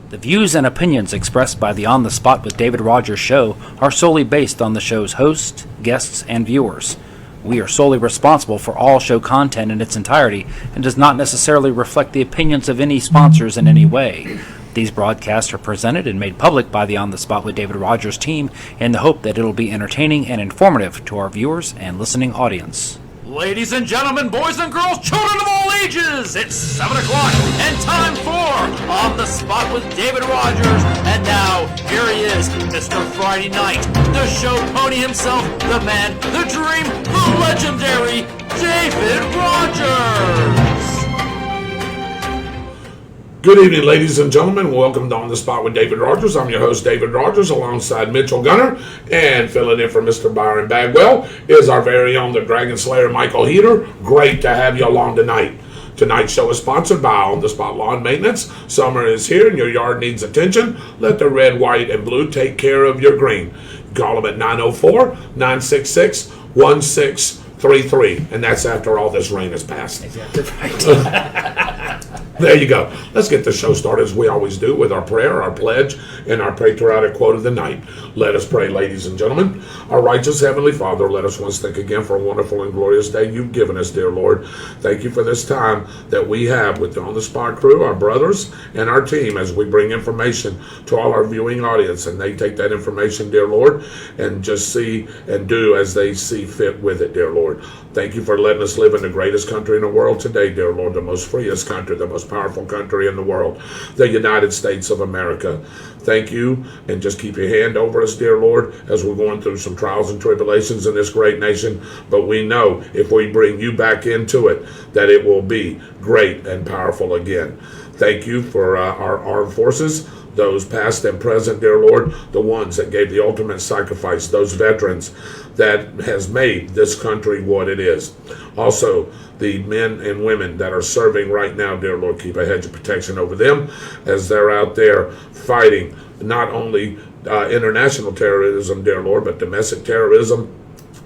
The views and opinions expressed by the On the Spot with David Rodgers show are solely based on the show's hosts, guests, and viewers. We are solely responsible for all show content in its entirety and does not necessarily reflect the opinions of any sponsors in any way. These broadcasts are presented and made public by the On the Spot with David Rodgers team in the hope that it'll be entertaining and informative to our viewers and listening audience. Ladies and gentlemen, boys and girls, children of all ages, it's 7 o'clock and time for On the Spot with David Rodgers. And now, here he is, Mr. Friday Night, the show pony himself, the man, the dream, the legendary David Rodgers. Good evening, ladies and gentlemen. Welcome to On the Spot with David Rodgers. I'm your host, David Rodgers, alongside Mitchell Gunner, and filling in for Mr. Byron Bagwell is our very own, the Dragon Slayer, Michael Heater. Great to have you along tonight. Tonight's show is sponsored by On the Spot Lawn Maintenance. Summer is here and your yard needs attention. Let the red, white, and blue take care of your green. Call them at 904-966-1633. And that's after all this rain has passed. Exactly right. There you go. Let's get the show started as we always do with our prayer, our pledge, and our patriotic quote of the night. Let us pray, ladies and gentlemen. Our righteous Heavenly Father, let us once think again for a wonderful and glorious day you've given us, dear Lord. Thank you for this time that we have with the On the Spot crew, our brothers, and our team as we bring information to all our viewing audience. And they take that information, dear Lord, and just see and do as they see fit with it, dear Lord. Thank you for letting us live in the greatest country in the world today, dear Lord, the most freest country, the most powerful country in the world, the United States of America. Thank you, and just keep your hand over us, dear Lord, as we're going through some trials and tribulations in this great nation. But we know if we bring you back into it, that it will be great and powerful again. Thank you for our armed forces, those past and present, dear Lord, the ones that gave the ultimate sacrifice, those veterans that has made this country what it is. Also, the men and women that are serving right now, dear Lord, keep a hedge of protection over them as they're out there fighting not only international terrorism, dear Lord, but domestic terrorism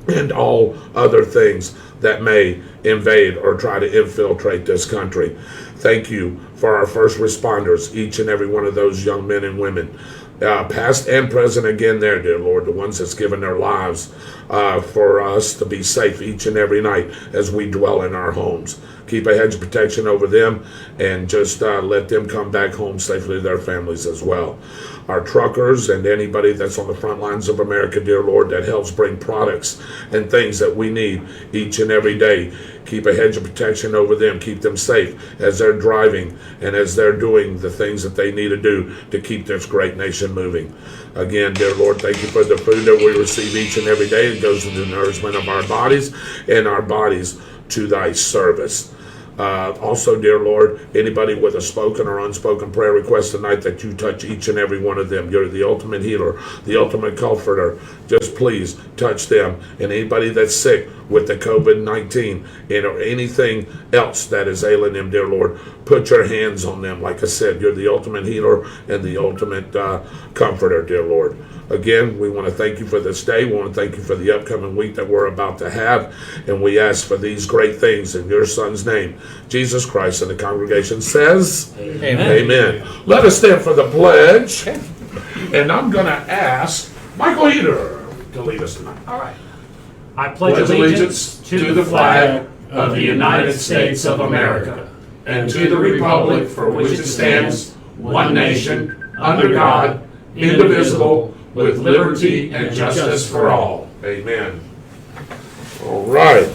and all other things that may invade or try to infiltrate this country. Thank you for our first responders, each and every one of those young men and women, past and present again there, dear Lord, the ones that's given their lives for us to be safe each and every night as we dwell in our homes. Keep a hedge of protection over them and just let them come back home safely to their families as well. Our truckers and anybody that's on the front lines of America, dear Lord, that helps bring products and things that we need each and every day. Keep a hedge of protection over them. Keep them safe as they're driving and as they're doing the things that they need to do to keep this great nation moving. Again, dear Lord, thank you for the food that we receive each and every day. It goes to the nourishment of our bodies and our bodies to thy service. Also, dear Lord, anybody with a spoken or unspoken prayer request tonight, that you touch each and every one of them. You're the ultimate healer, the ultimate comforter. Just please touch them. And anybody that's sick with the COVID-19 or anything else that is ailing them, dear Lord, put your hands on them. Like I said, you're the ultimate healer and the ultimate comforter, dear Lord. Again, we want to thank you for this day. We want to thank you for the upcoming week that we're about to have. And we ask for these great things in your Son's name, Jesus Christ. And the congregation says, Amen. Amen. Let us stand for the pledge. And I'm going to ask Michael Heater to lead us tonight. All right. I pledge allegiance to the flag of the United States of America and to the republic for which it stands, one nation, under God, indivisible, with liberty and justice for all. Amen. All right.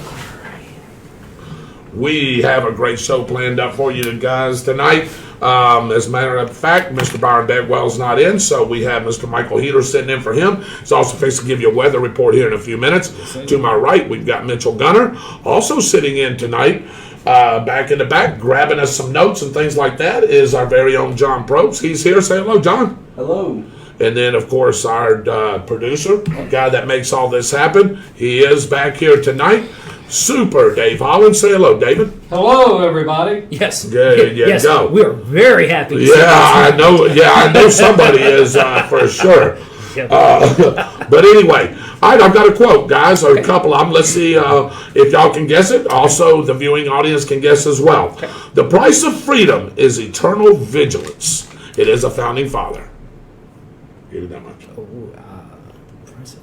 We have a great show planned up for you guys tonight. As a matter of fact, Mr. Byron Bagwell's not in, so we have Mr. Michael Heater sitting in for him. He's also fixing to give you a weather report here in a few minutes. To my right, we've got Mitchell Gunner, also sitting in tonight. Back in the back, grabbing us some notes and things like that, is our very own John Probst. He's here. Say hello, John. Hello. And then, of course, our producer, guy that makes all this happen, he is back here tonight. Super Dave Holland. Say hello, David. Hello, everybody. Yes. There you yes, go. We are very happy. I know. Yeah, I know somebody is for sure. But anyway, all right, I've got a quote, guys, or a couple of them. Let's see if y'all can guess it. Also, the viewing audience can guess as well. The price of freedom is eternal vigilance. It is a founding father. Give you that much. Price of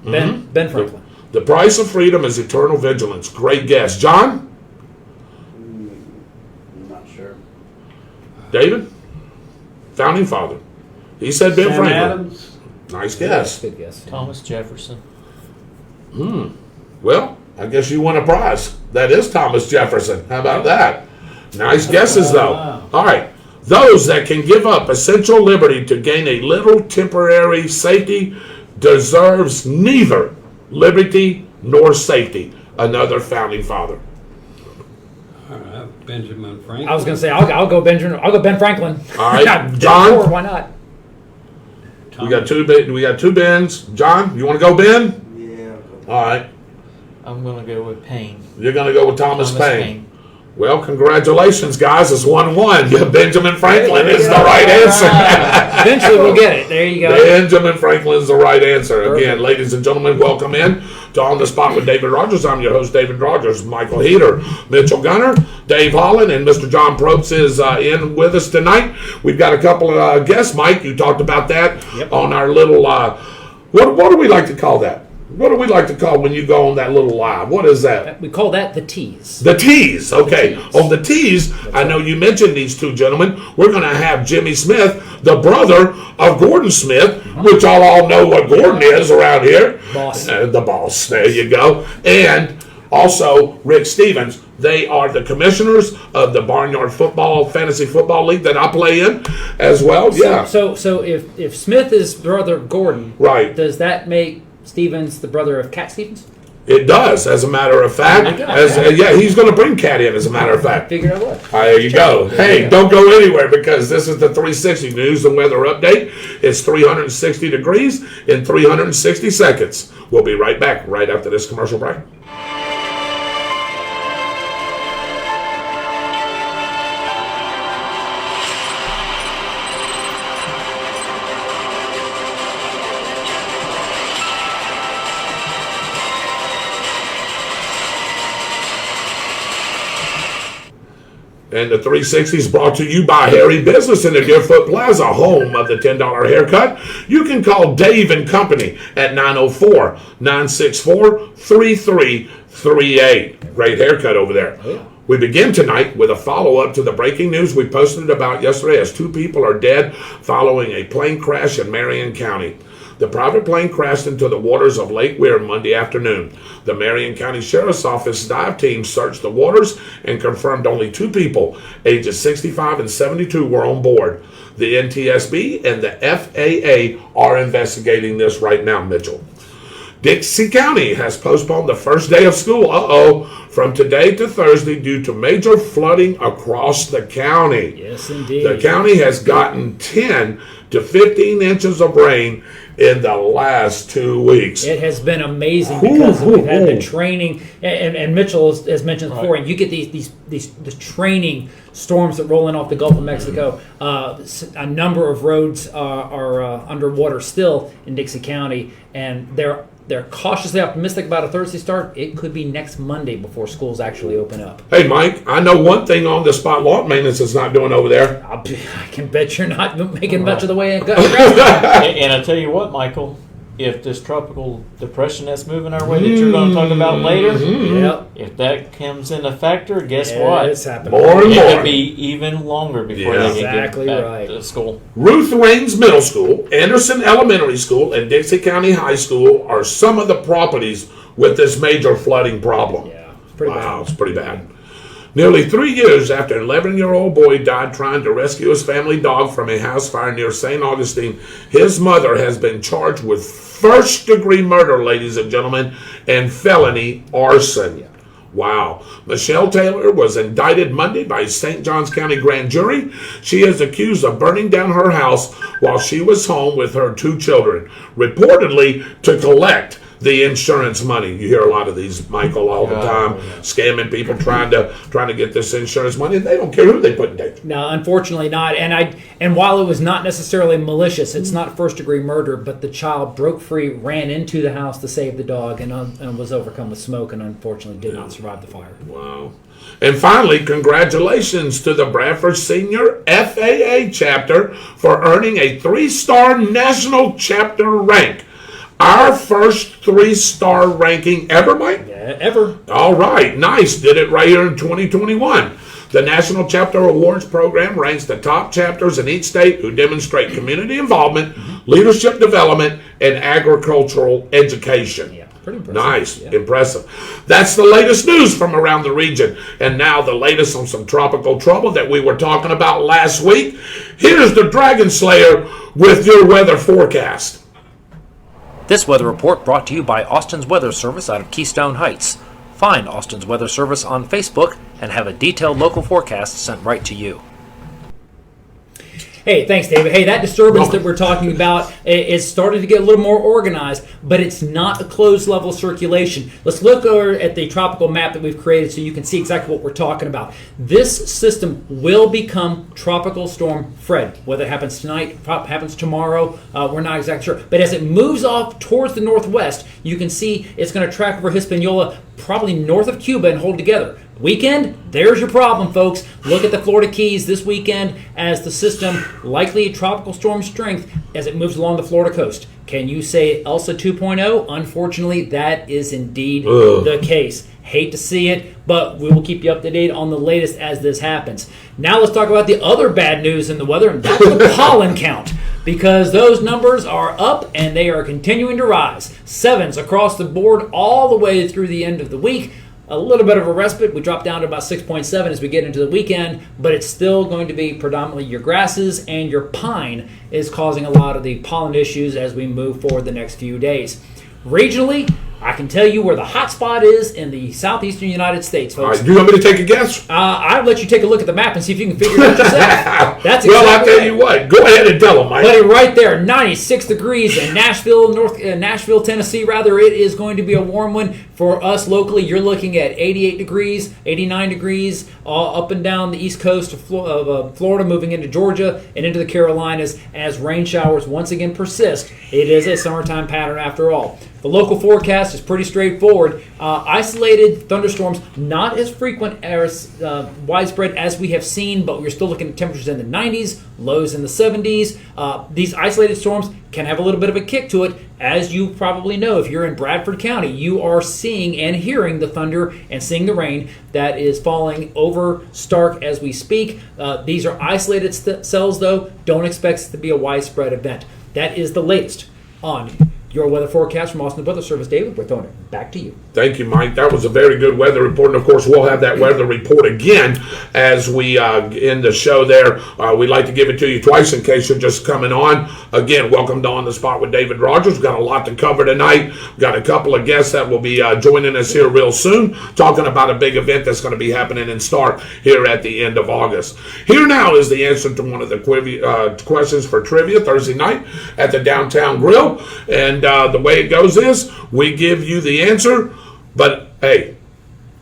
freedom. Ben Franklin. The price of freedom is eternal vigilance. Great guess. John? I'm not sure. David? Founding father. He said Ben Sam Franklin. Adams? Nice guess. Good guess. Thomas Jefferson. Well, I guess you won a prize. That is Thomas Jefferson. How about that? Nice guesses, though. Wow. All right. Those that can give up essential liberty to gain a little temporary safety deserves neither liberty nor safety. Another founding father. All right, Benjamin Franklin. I was going to say I'll go Benjamin. I'll go Ben Franklin. All right, Sure, John. why not? We got two Bens. John, you want to go Ben? Yeah. All right. I'm going to go with Payne. You're going to go with Thomas Paine. Paine. Well, congratulations, guys. It's 1-1. Yeah, Benjamin Franklin is the right answer. Eventually we'll get it. There you go. Benjamin Franklin is the right answer. Again, ladies and gentlemen, welcome in to On the Spot with David Rodgers. I'm your host, David Rodgers. Michael Heater, Mitchell Gunner, Dave Holland, and Mr. John Probst is in with us tonight. We've got a couple of guests. Mike, you talked about that on our little, what do we like to call that? What do we like to call when you go on that little live? What is that? We call that the tease. The tease. Okay. On the tease, I know you mentioned these two gentlemen. We're going to have Jimmy Smith, the brother of Gordon Smith, which y'all all know what Gordon is around here. Boss. The boss. There you go. And also Rick Stevens. They are the commissioners of the Barnyard Fantasy Football League that I play in as well. So if Smith is brother of Gordon, Right. does that make Stevens the brother of Cat Stevens? It does, as a matter of fact. He's going to bring Cat in, as a matter of fact. Figured I would. There you go. Hey, don't go anywhere because this is the 360 news and weather update. It's 360 degrees in 360 seconds. We'll be right back right after this commercial break. And the 360 is brought to you by Harry Business in the Deerfoot Plaza, home of the $10 haircut. You can call Dave and Company at 904-964-3338. Great haircut over there. Oh, yeah. We begin tonight with a follow-up to the breaking news we posted about yesterday as 2 people are dead following a plane crash in Marion County. The private plane crashed into the waters of Lake Weir Monday afternoon. The Marion County Sheriff's Office dive team searched the waters and confirmed only 2 people, ages 65 and 72, were on board. The NTSB and the FAA are investigating this right now, Mitchell. Dixie County has postponed the first day of school, from today to Thursday due to major flooding across the county. Yes, indeed. The county has gotten 10 to 15 inches of rain in the last 2 weeks. It has been amazing because we've had the training, and Mitchell has mentioned before, and you get these training storms that roll in off the Gulf of Mexico. A number of roads are underwater still in Dixie County, and they're cautiously optimistic about a Thursday start. It could be next Monday before schools actually open up. Hey, Mike, I know one thing on the spot lawn maintenance is not doing over there. I can bet you're not making much of the way it goes. And I tell you what, Michael, if this tropical depression that's moving our way that you're going to talk about later, Yep. if that comes in a factor, guess what? It's happening. More and It more. could be even longer before Yeah. they can Exactly get back right. to school. Ruth Raines Middle School, Anderson Elementary School, and Dixie County High School are some of the properties with this major flooding problem. Yeah, it's pretty Wow, bad. it's pretty bad. Nearly 3 years after an 11-year-old boy died trying to rescue his family dog from a house fire near St. Augustine, his mother has been charged with first-degree murder, ladies and gentlemen, and felony arson. Yeah. Wow. Michelle Taylor was indicted Monday by St. Johns County grand jury. She is accused of burning down her house while she was home with her 2 children, reportedly to collect the insurance money. You hear a lot of these, Michael, all the time, scamming people trying to get this insurance money. They don't care who they put in danger. No, unfortunately not. And while it was not necessarily malicious, it's not first-degree murder, but the child broke free, ran into the house to save the dog, and was overcome with smoke, and unfortunately did not survive the fire. Wow. And finally, congratulations to the Bradford Senior FAA chapter for earning a 3-star national chapter rank. Our first 3-star ranking ever, Mike? Yeah, ever. All right, nice. Did it right here in 2021. The National Chapter Awards Program ranks the top chapters in each state who demonstrate community involvement, leadership development, and agricultural education. Yeah, pretty impressive. Nice, Yeah. impressive. That's the latest news from around the region. And now the latest on some tropical trouble that we were talking about last week. Here's the Dragon Slayer with your weather forecast. This weather report brought to you by Austin's Weather Service out of Keystone Heights. Find Austin's Weather Service on Facebook and have a detailed local forecast sent right to you. Hey, thanks, David. Hey, that disturbance that we're talking about is starting to get a little more organized, but it's not a closed level circulation. Let's look over at the tropical map that we've created so you can see exactly what we're talking about. This system will become Tropical Storm Fred. Whether it happens tonight, happens tomorrow, we're not exactly sure. But as it moves off towards the northwest, you can see it's going to track over Hispaniola, probably north of Cuba, and hold together. Weekend, there's your problem, folks. Look at the Florida Keys this weekend as the system, likely tropical storm strength, as it moves along the Florida coast. Can you say Elsa 2.0? Unfortunately, that is indeed the case. Hate to see it, but we will keep you up to date on the latest as this happens. Now let's talk about the other bad news in the weather, and that's the pollen count. Because those numbers are up and they are continuing to rise. 7s across the board all the way through the end of the week. A little bit of a respite. We drop down to about 6.7 as we get into the weekend, but it's still going to be predominantly your grasses, and your pine is causing a lot of the pollen issues as we move forward the next few days. Regionally, I can tell you where the hot spot is in the southeastern United States, folks. All right, do you want me to take a guess? I'll let you take a look at the map and see if you can figure it out yourself. That's exactly Well, I'll tell right. you what. Go ahead and tell them, Mike. Buddy, right there, 96 degrees in Nashville, Tennessee. Rather, it is going to be a warm one for us locally. You're looking at 88 degrees, 89 degrees, all up and down the east coast of Florida, moving into Georgia and into the Carolinas as rain showers once again persist. It is a summertime pattern after all. The local forecast is pretty straightforward. Isolated thunderstorms, not as frequent as widespread as we have seen, but we're still looking at temperatures in the 90s, lows in the 70s. These isolated storms can have a little bit of a kick to it. As you probably know, if you're in Bradford County, you are seeing and hearing the thunder and seeing the rain that is falling over Stark as we speak. These are isolated cells, though. Don't expect it to be a widespread event. That is the latest on your weather forecast from Austin Weather Service. David, we're throwing it back to you. Thank you, Mike. That was a very good weather report. And, of course, we'll have that weather report again as we end the show there. We'd like to give it to you twice in case you're just coming on. Again, welcome to On the Spot with David Rodgers. We've got a lot to cover tonight. We've got a couple of guests that will be joining us here real soon, talking about a big event that's going to be happening in Stark here at the end of August. Here now is the answer to one of the questions for trivia Thursday night at the Downtown Grill. And the way it goes is we give you the answer, but hey,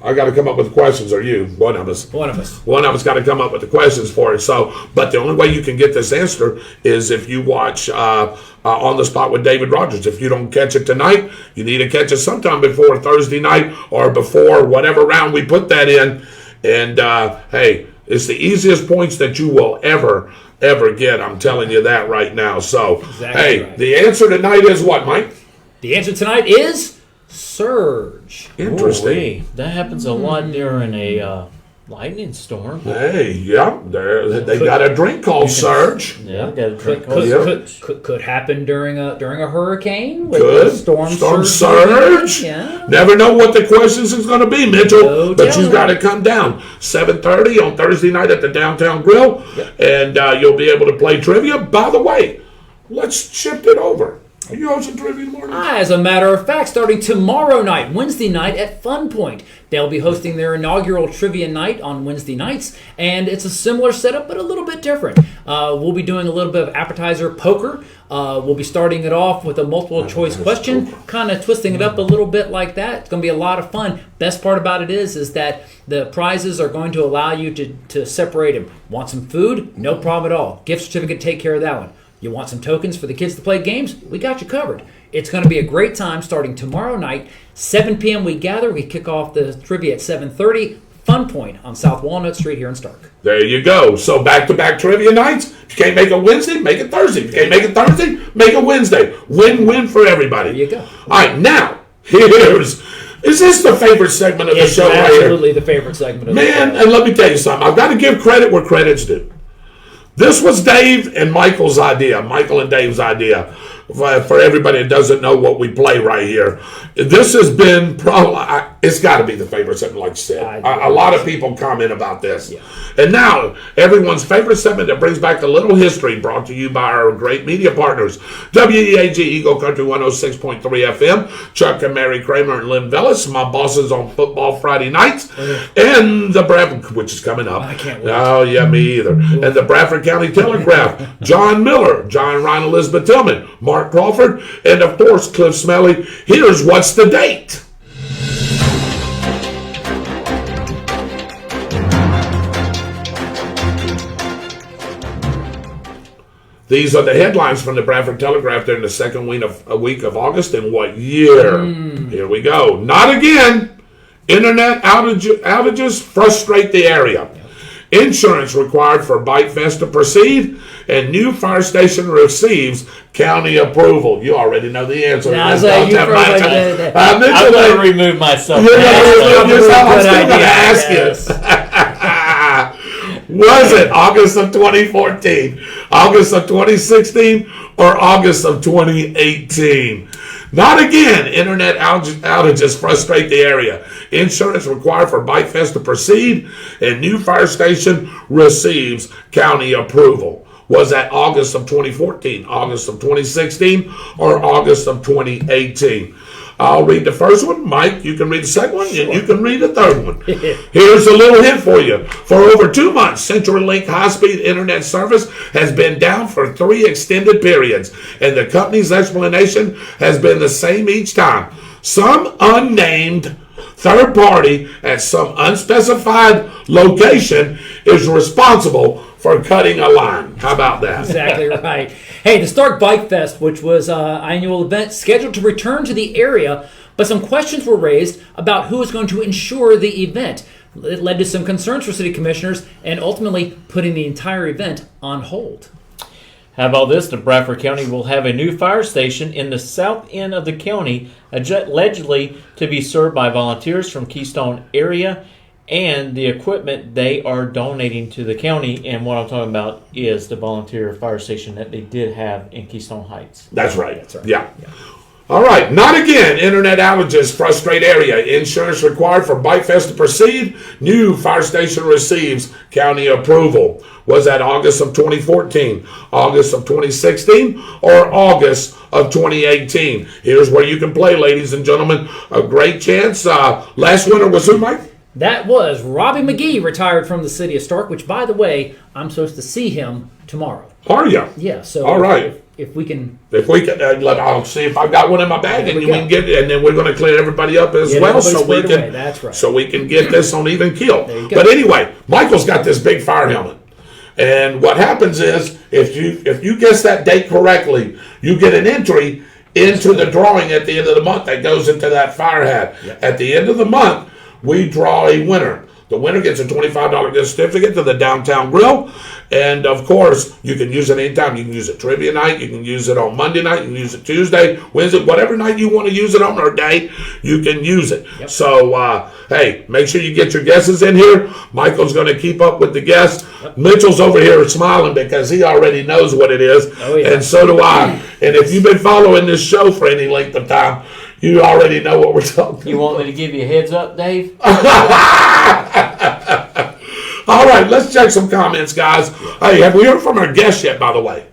I got to come up with the questions, or you, one of us. One of us. One of us got to come up with the questions for it. So, but the only way you can get this answer is if you watch On the Spot with David Rodgers. If you don't catch it tonight, you need to catch it sometime before Thursday night or before whatever round we put that in. And hey, it's the easiest points that you will ever get. I'm telling you that right now. So, Exactly hey, right. the answer tonight is what, Mike? The answer tonight is surge. Interesting. Ooh-wee. That happens a lot during a lightning storm. Hey, yeah, they got a drink called Surge. Yeah, got a drink. Could happen during a hurricane. With Good. the storm surge. Yeah. Never know what the questions is going to be, Mitchell. No But telling. you've got to come down 7:30 on Thursday night at the Downtown Grill, and you'll be able to play trivia. By the way, let's shift it over. Are you hosting trivia tomorrow night? As a matter of fact, starting tomorrow night, Wednesday night at Fun Point, they'll be hosting their inaugural trivia night on Wednesday nights, and it's a similar setup but a little bit different. We'll be doing a little bit of appetizer poker. We'll be starting it off with a multiple choice question, kind of twisting it up a little bit like that. It's going to be a lot of fun. Best part about it is that the prizes are going to allow you to separate them. Want some food? No problem at all. Gift certificate, take care of that one. You want some tokens for the kids to play games? We got you covered. It's going to be a great time starting tomorrow night, 7 p.m. we gather. We kick off the trivia at 7:30. Fun Point on South Walnut Street here in Stark. There you go. So back-to-back trivia nights. If you can't make it Wednesday, make it Thursday. If you can't make it Thursday, make it Wednesday. Win-win for everybody. There you go. All right, now, is this the favorite segment of the show right here? Absolutely the favorite segment of the show. Man, and let me tell you something. I've got to give credit where credit's due. This was Dave and Michael's idea, Michael and Dave's idea. For everybody that doesn't know what we play right here, this has been probably, it's got to be the favorite segment, like you said. A lot of people comment about this. Yeah. And now, everyone's favorite segment that brings back a little history, brought to you by our great media partners, WEAG, Eagle Country 106.3 FM, Chuck and Mary Kramer and Lynn Vellis, my bosses on Football Friday nights, and the Bradford, which is coming up. I can't wait. Oh, yeah, me either. And the Bradford County Telegraph, John Miller, John Ryan, Elizabeth Tillman, Mark Crawford, and of course, Cliff Smelly. Here's What's the Date? These are the headlines from the Bradford Telegraph during the second week of August. In what year? Here we go. Not again. Internet outages frustrate the area. Insurance required for Bike Fest to proceed, and new fire station receives county approval. You already know the answer. I'm going to remove myself. I'm still going to ask you. Was it August of 2014, August of 2016, or August of 2018? Not again. Internet outages frustrate the area. Insurance required for Bike Fest to proceed, and new fire station receives county approval. Was that August of 2014, August of 2016, or August of 2018? I'll read the first one. Mike, you can read the second one, and you can read the third one. Here's a little hint for you. For over 2 months, CenturyLink high-speed internet service has been down for 3 extended periods, and the company's explanation has been the same each time. Some unnamed third party at some unspecified location is responsible for cutting a line. How about that? Exactly right. Hey, the Stark Bike Fest, which was an annual event scheduled to return to the area, but some questions were raised about who is going to ensure the event. It led to some concerns for city commissioners and ultimately putting the entire event on hold. How about this? The Bradford County will have a new fire station in the south end of the county, allegedly to be served by volunteers from Keystone area, and the equipment they are donating to the county. And what I'm talking about is the volunteer fire station that they did have in Keystone Heights. That's right. That's right. Yeah. All right. Not again. Internet outages frustrate area. Insurance required for Bike Fest to proceed. New fire station receives county approval. Was that August of 2014, August of 2016, or August of 2018? Here's where you can play, ladies and gentlemen. A great chance. Last winner was who, Mike? That was Robbie McGee, retired from the city of Stark, which, by the way, I'm supposed to see him tomorrow. Are you? Yeah. So all right. If we can, I'll see if I've got one in my bag, and we can get it, and then we're going to clear everybody up as well, so we can. That's right. So we can get this on even keel. But anyway, Michael's got this big fire helmet, and what happens is if you guess that date correctly, you get an entry into the drawing at the end of the month that goes into that fire hat. Yep. At the end of the month, we draw a winner. The winner gets a $25 gift certificate to the Downtown Grill. And, of course, you can use it anytime. You can use it trivia night. You can use it on Monday night. You can use it Tuesday, Wednesday, whatever night you want to use it on or day, you can use it. Yep. So, hey, make sure you get your guesses in here. Michael's going to keep up with the guests. Yep. Mitchell's over here smiling because he already knows what it is. Oh, yeah. And so do I. And if you've been following this show for any length of time, you already know what we're talking about. You want me to give you a heads up, Dave? All right, let's check some comments, guys. Hey, have we heard from our guests yet, by the way?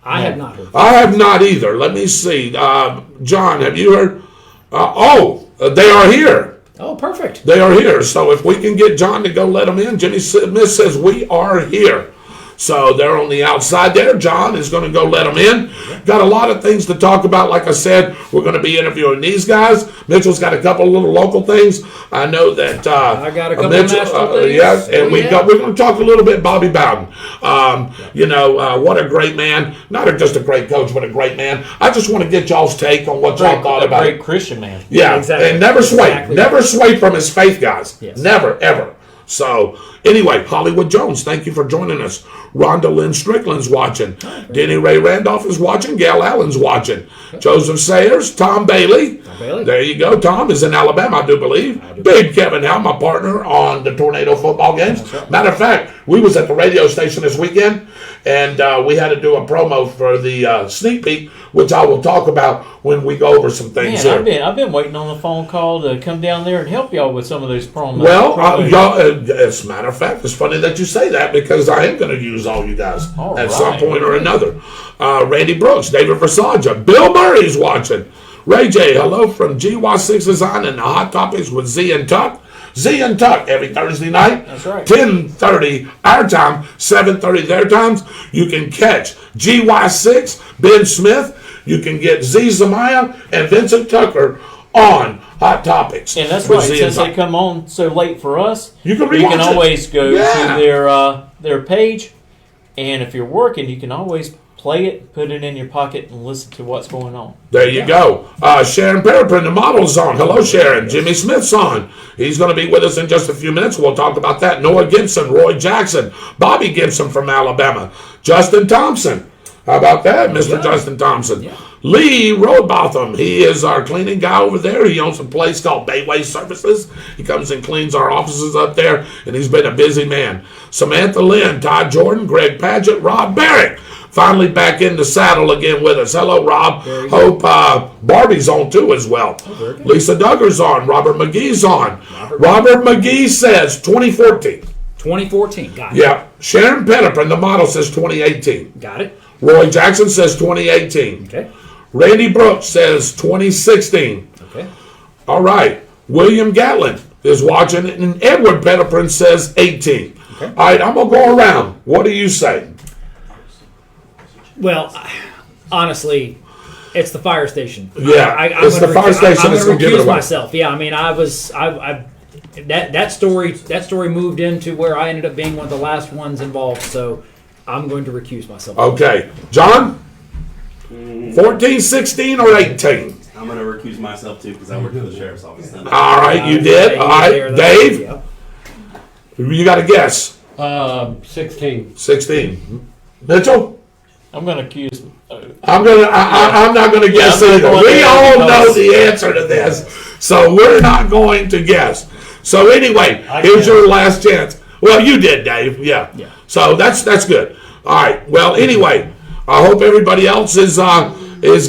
I have not heard. I have not either. Let me see. John, have you heard? They are here. Oh, perfect. They are here. So if we can get John to go let them in, Jimmy Smith says we are here. So they're on the outside there. John is going to go let them in. Got a lot of things to talk about. Like I said, we're going to be interviewing these guys. Mitchell's got a couple of little local things. I know that I got a couple Mitchell, of national things. yeah, and we're going to talk a little bit Bobby Bowden. What a great man. Not just a great coach, but a great man. I just want to get y'all's take on what y'all thought about a great it. Christian man. Yeah, exactly. And never sway. Exactly. Never sway from his faith, guys. Yes. Never, ever. So, anyway, Hollywood Jones, thank you for joining us. Rhonda Lynn Strickland's watching. Denny Ray Randolph is watching. Gail Allen's watching. Joseph Sayers, Tom Bailey. There you go. Tom is in Alabama, I do believe. Big Kevin Howe, my partner on the Tornado football games. Right. Matter of fact, we was at the radio station this weekend, and we had to do a promo for the sneak peek, which I will talk about when we go over some things Man, here. I've been waiting on the phone call to come down there and help y'all with some of those promos. Well, as a matter of fact, it's funny that you say that because I am going to use all you guys All at some right. point or another. Randy Brooks, David Versace, Bill Murray's watching. Ray J, hello from GY6 Design and the Hot Topics with Z and Tuck. Z and Tuck every Thursday night. That's right. 10:30 our time, 7:30 their times. You can catch GY6, Ben Smith. You can get Z Zamaya and Vincent Tucker on Hot Topics. And that's with right. Z and Since Tuck. they come on so late for us, You can rewatch it. always go Yeah. to their page, and if you're working, you can always play it, put it in your pocket, and listen to what's going on. There you go. Sharon Perripin, the model's on. Hello, Sharon. Jimmy Smith's on. He's going to be with us in just a few minutes. We'll talk about that. Noah Gibson, Roy Jackson, Bobby Gibson from Alabama, Justin Thompson. How about that, Mr. Justin Thompson? Yeah. Lee Roadbotham, he is our cleaning guy over there. He owns a place called Bayway Services. He comes and cleans our offices up there, and he's been a busy man. Samantha Lynn, Todd Jordan, Greg Padgett, Rob Barrett, finally back in the saddle again with us. Hello, Rob. Hope Barbie's on too as well. Lisa Duggar's on. Robert McGee's on. Robert McGee says 2014. 2014. Got it. Yeah. Sharon Pettifer, the model, says 2018. Got it. Roy Jackson says 2018. Okay. Randy Brooks says 2016. Okay. All right. William Gatlin is watching, and Edward Pettifer says 18. Okay. All right, I'm going to go around. What do you say? Well, honestly, it's the fire station. Yeah, it's the fire station that's I'm gonna give it going to recuse away. myself. Yeah, I mean, that story moved into where I ended up being one of the last ones involved. So I'm going to recuse myself. Okay. John? 14, 16, or 18? I'm going to recuse myself too because I work for the sheriff's office. All right, you did. All right. Dave? Yeah. You got a guess? 16. 16. Mitchell? I'm going to accuse. I'm not gonna guess I'm not either. going We to all know because- the answer to this, so we're not going to guess. So anyway, I here's can. your last chance. Well, you did, Dave. Yeah. So that's good. All right. Well, anyway, I hope everybody else is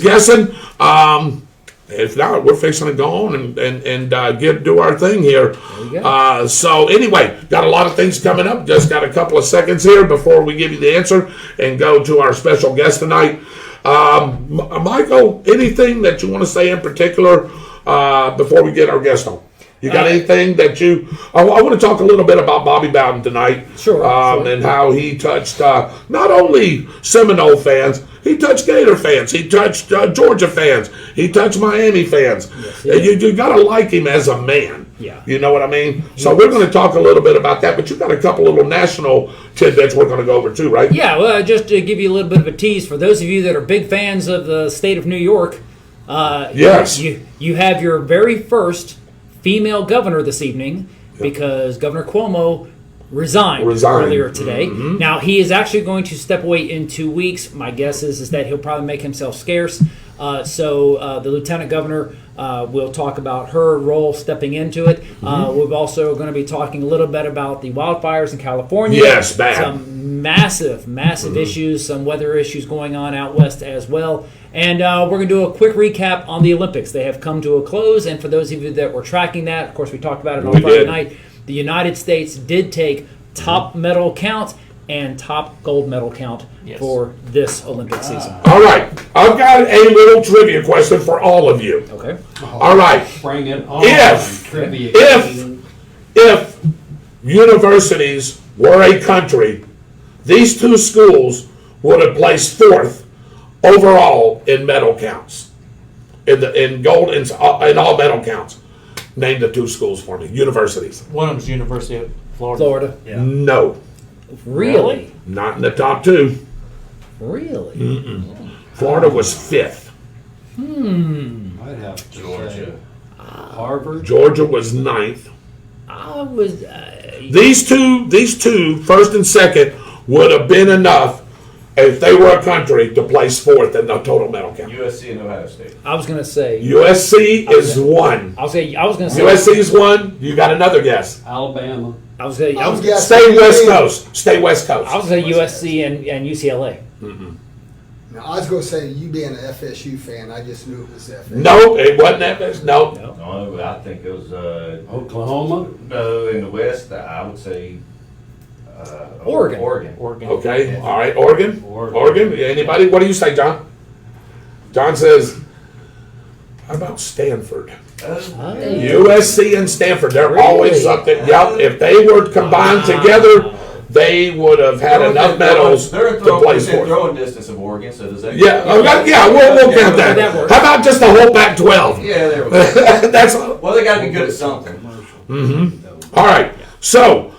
guessing. If not, we're fixing to go on and do our thing here. So anyway, got a lot of things coming up. Just got a couple of seconds here before we give you the answer and go to our special guest tonight. Michael, anything that you want to say in particular before we get our guest on? You got anything that you... I want to talk a little bit about Bobby Bowden tonight. Sure. And how he touched not only Seminole fans, he touched Gator fans, he touched Georgia fans, he touched Miami fans. You got to like him as a man. Yeah. You know what I mean? So we're going to talk a little bit about that, but you got a couple little national tidbits we're going to go over too, right? Yeah, well, just to give you a little bit of a tease, for those of you that are big fans of the state of New York, Yes. you have your very first female governor this evening because Governor Cuomo resigned earlier today. Now, he is actually going to step away in 2 weeks. My guess is that he'll probably make himself scarce. So the lieutenant governor will talk about her role stepping into it. We're also going to be talking a little bit about the wildfires in California. Yes, bad. Some massive issues, some weather issues going on out west as well. And we're going to do a quick recap on the Olympics. They have come to a close, and for those of you that were tracking that, of course, we talked about it on Friday night. The United States did take top medal count and top gold medal count for this Olympic season. All right. I've got a little trivia question for all of you. Okay. All right. Bring it on. Trivia. If universities were a country, these two schools would have placed fourth overall in medal counts, in gold in all medal counts. Name the two schools for me. Universities. One of them's University of Florida. Florida. No, Really? not in the top two. Really? Florida was fifth. I'd have to Georgia. Harvard. Georgia was ninth. I was. These two, first and second, would have been enough if they were a country to place fourth in the total medal count. USC and Ohio State. I was gonna say. USC is one. I was gonna say. USC is one. You got another guess? Alabama. I was gonna. I was Stay West Coast. Stay West Coast. I was gonna say USC and UCLA. Now, I was going to say, you being an FSU fan, I just knew it was FSU. No, it wasn't that. No. No, I think it was Oklahoma. no in the West. I would say Oregon. Oregon. Okay. All right. Oregon. Oregon. Anybody? What do you say, John? John says, how about Stanford? USC and Stanford. They're Really? always up there. Yep. If they were combined together, they would have had enough medals They're to throwing, place within fourth. throwing distance of Oregon, so does that? Yeah. Okay, yeah. We'll count that. that works. How about just the whole Pac-12? Yeah, there we go. That's Well, they got to be good at something. all right. So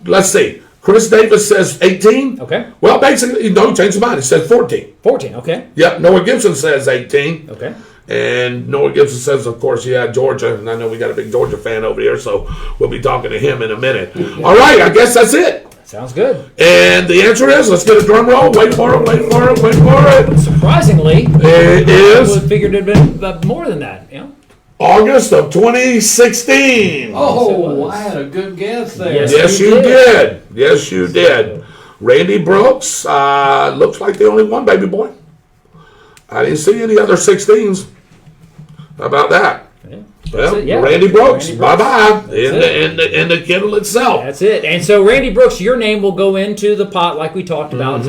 let's see. Chris Davis says 18. Okay. Well, basically, no, change his mind. It says 14. 14. Okay. Yep. Noah Gibson says 18. Okay. And Noah Gibson says, of course, yeah, Georgia. And I know we got a big Georgia fan over here, so we'll be talking to him in a minute. All right. I guess that's it. Sounds good. And the answer is, let's get a drum roll. Wait for it. Wait for it. Wait for it. Surprisingly, It I would is have figured it'd been more than that. You know. August of 2016. Oh, I had a good guess there. Yes. Yes, you you did. did. Yes, you did. Randy Brooks looks like the only one, baby boy. I didn't see any other 16s. How about that? Well, it, yeah. Randy Brooks, Randy Brooks. bye-bye in the kennel itself. That's it. And so, Randy Brooks, your name will go into the pot like we talked about.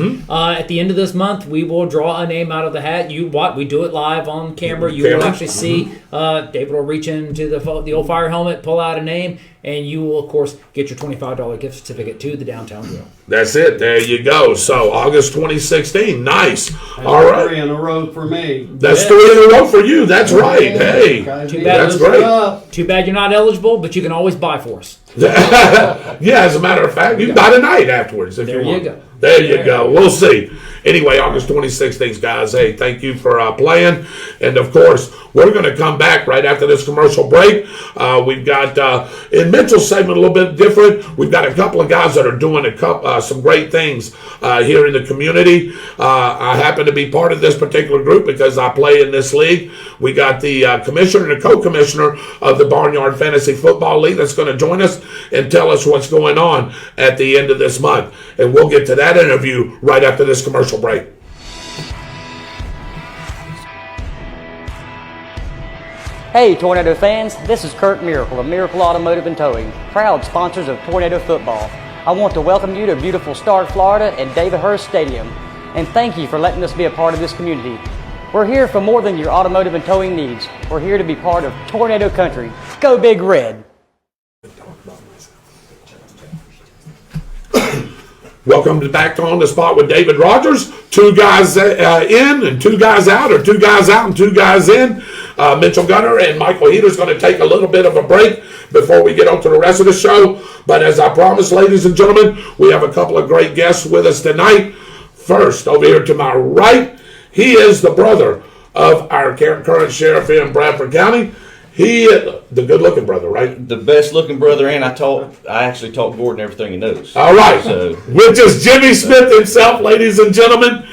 At the end of this month, we will draw a name out of the hat. We do it live on camera. You will actually see David will reach into the old fire helmet, pull out a name, and you will, of course, get your $25 gift certificate to the Downtown Grill. That's it. There you go. So, August 2016. Nice. That's All right. 3 in a row for me. That's 3 in a row for you. That's right. Hey. Too bad. That's great. Too bad you're not eligible, but you can always buy for us. Yeah, as a matter of fact, you can buy tonight afterwards if There you want. you go. There you go. We'll see. Anyway, August 2016, guys. Hey, thank you for playing. And, of course, we're going to come back right after this commercial break. We've got, in Mitchell's segment, a little bit different. We've got a couple of guys that are doing some great things here in the community. I happen to be part of this particular group because I play in this league. We got the commissioner and the co-commissioner of the Barnyard Fantasy Football League that's going to join us and tell us what's going on at the end of this month. And we'll get to that interview right after this commercial break. Hey Tornado fans, this is Kurt Miracle of Miracle Automotive and Towing, proud sponsors of Tornado Football. I want to welcome you to beautiful Stark, Florida at David Hurst Stadium, and thank you for letting us be a part of this community. We're here for more than your automotive and towing needs. We're here to be part of Tornado Country. Go Big Red! Welcome back to On the Spot with David Rodgers. 2 guys in and 2 guys out, or 2 guys out and 2 guys in. Mitchell Gunner and Michael Heater's going to take a little bit of a break before we get on to the rest of the show. But as I promised, ladies and gentlemen, we have a couple of great guests with us tonight. First, over here to my right, he is the brother of our current sheriff here in Bradford County. He, the good-looking brother, right? The best-looking brother, and I actually taught Gordon everything he knows. All right, So which is Jimmy Smith himself, ladies and gentlemen.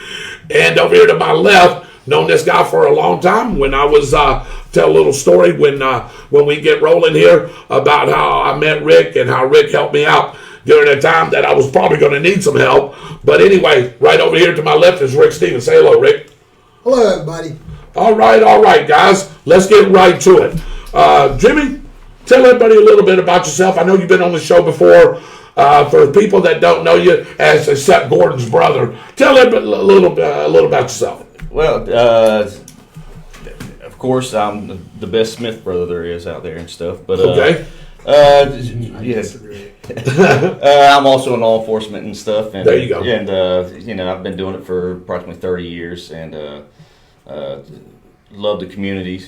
And over here to my left, known this guy for a long time. When I was tell a little story when we get rolling here about how I met Rick and how Rick helped me out during a time that I was probably going to need some help. But anyway, right over here to my left is Rick Stevens. Say hello, Rick. Hello, everybody. All right, guys. Let's get right to it. Jimmy, tell everybody a little bit about yourself. I know you've been on the show before. For people that don't know you, as except Gordon's brother, tell everybody a little about yourself. well, of course, I'm the best Smith brother there is out there and stuff. But Okay. yeah, I'm also in law enforcement and stuff. And, There you go. And I've been doing it for approximately 30 years, and love the community.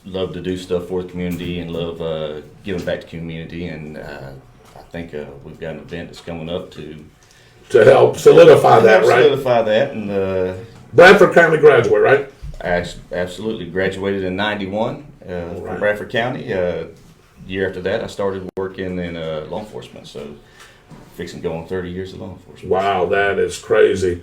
Love to do stuff for the community, and love giving back to the community. And I think we've got an event that's coming up to help solidify that, right? Solidify that, and Bradford County graduate, right? Absolutely. Graduated in '91 from Bradford County. Year after that, I started working in law enforcement. So, fixing going 30 years of law enforcement. Wow, that is crazy.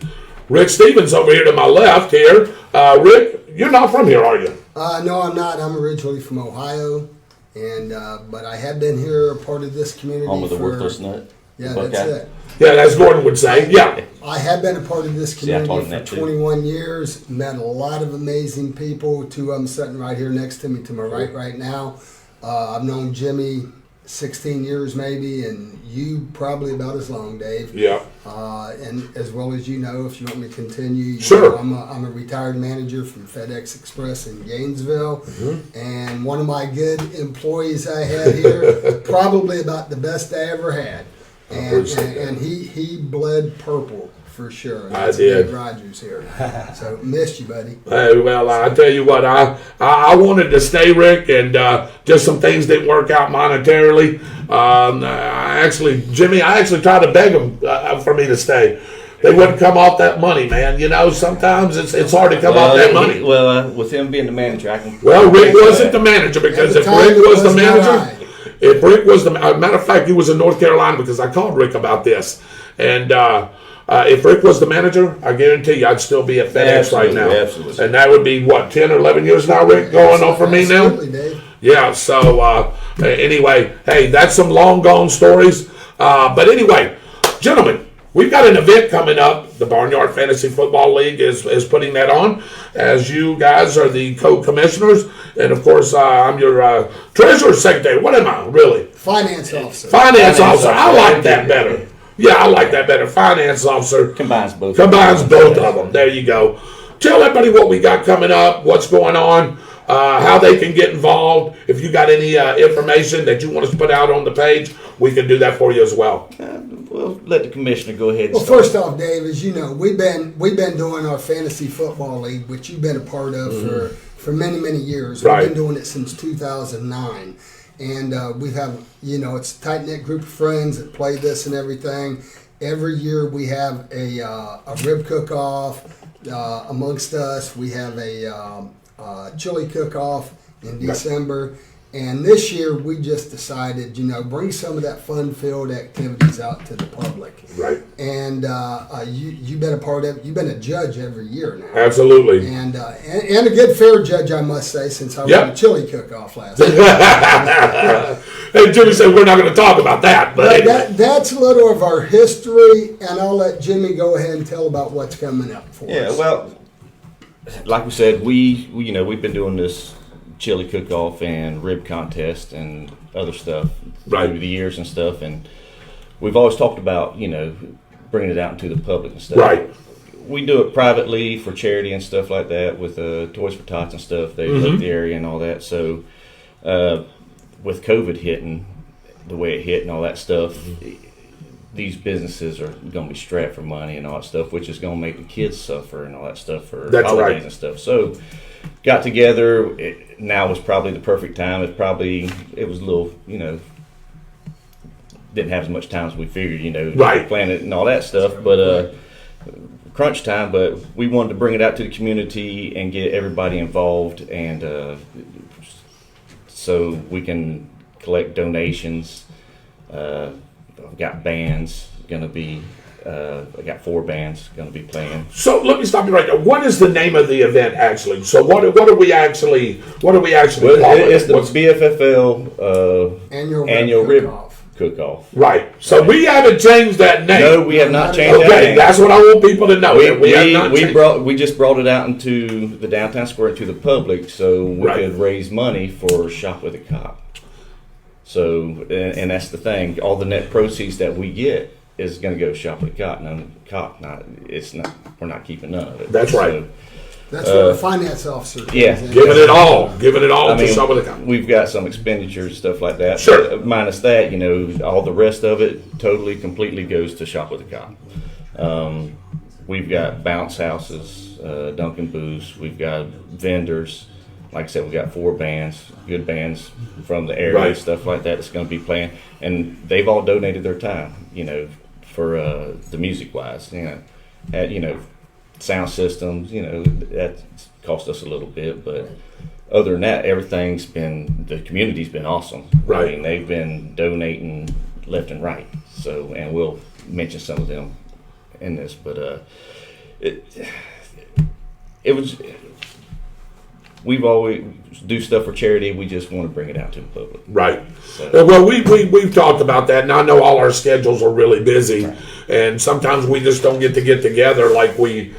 Rick Stevens over here to my left here. Rick, you're not from here, are you? No, I'm not. I'm originally from Ohio, and but I have been here, a part of this community. Home of the worthless nut. Yeah, Okay. that's it. Yeah, as Gordon would say. Yeah. I have been a part of this See, I taught community him for that too. 21 years. Met a lot of amazing people. Two of them sitting right here next to me, to my right now. I've known Jimmy 16 years maybe, and you probably about as long, Dave. Yeah. And as well as you know, if you want me to continue, Sure. I'm a retired manager from FedEx Express in Gainesville, Mm-hmm. and one of my good employees I had here, probably about the best I ever had. And he bled purple for sure. And I that's did. Dave Rodgers here. So missed you, buddy. Hey, well, I tell you what, I wanted to stay, Rick, and just some things didn't work out monetarily. Jimmy, I actually tried to beg them for me to stay. They wouldn't come off that money, man. You know, sometimes it's hard to come off that money. With him being the manager, I can. Well, Rick wasn't the manager, because if At the time, Rick it was the was not manager, if Rick was the matter of fact, he was in North Carolina, because I called Rick about this, and if Rick was the manager, I guarantee you I'd still be at FedEx right now. Absolutely. And that would be what, 10 or 11 years now, Rick, going on for me now. Absolutely, Dave. Yeah. So anyway, hey, that's some long gone stories. But anyway, gentlemen, we've got an event coming up. The Barnyard Fantasy Football League is putting that on, as you guys are the co-commissioners. And, of course, I'm your treasurer secretary. What am I, really? Finance officer. Finance officer. I like that better. Yeah, I like that better. Finance officer. Combines both. Combines both of them. There you go. Tell everybody what we got coming up, what's going on, how they can get involved. If you got any information that you want us to put out on the page, we can do that for you as well. We'll let the commissioner go ahead and Well, start. first off, Dave, as you know, we've been doing our fantasy football league, which you've been a part of for many years. Right. We've been doing it since 2009, and we have, it's a tight knit group of friends that play this and everything. Every year we have a rib cook off amongst us. We have a chili cook off in December. And this year, we just decided, bring some of that fun-filled activities out to the public. Right. And you've been a part of it. You've been a judge every year now. Absolutely. And a good fair judge, I must say, since I Yep. won a chili cook-off last night. Hey, Jimmy said we're not going to talk about that. But anyway. That's a little of our history, and I'll let Jimmy go ahead and tell about what's coming up for us. Yeah, well, like we said, we've been doing this chili cook-off and rib contest and other stuff through the years and stuff, and we've always talked about bringing it out into the public and stuff. Right. We do it privately for charity and stuff like that with Toys for Tots and stuff. They love the area and all that. So with COVID hitting the way it hit and all that stuff, these businesses are going to be strapped for money and all that stuff, which is going to make the kids suffer and all that stuff for holidays and stuff. So got together. Now was probably the perfect time. It was a little, didn't have as much time as we figured, right, plan it and all that stuff. But crunch time. But we wanted to bring it out to the community and get everybody involved, and so we can collect donations. I've got bands going to be. I got 4 bands going to be playing. So let me stop you right there. What is the name of the event actually? So what are we actually? Well, it's the BFFL annual rib cook-off. Right. So we haven't changed that name. No, we have not changed that name. Okay, that's what I want people to know. We just brought it out into the downtown square, into the public, so we could raise money for Shop with a Cop. So, and that's the thing. All the net proceeds that we get is going to go to Shop with a Cop. We're not keeping none of it. That's right. That's what the finance officer. yeah. comes in. Giving it all I to mean, some of the company. we've got some expenditures and stuff like that. Sure. But minus that, all the rest of it totally, completely goes to Shop with a Cop. We've got bounce houses, Dunkin' Booths. We've got vendors. Like I said, we've got 4 bands, good bands from the area, Right. stuff like that that's going to be playing. And they've all donated their time, for the music-wise. Sound systems, that cost us a little bit. But other than that, the community's been awesome. Right. I mean, they've been donating left and right. So, and we'll mention some of them in this, but it was. We've always do stuff for charity. We just want to bring it out to the public. Right. So. Well, we've talked about that, and I know all our schedules are really busy, and sometimes we just don't get together like we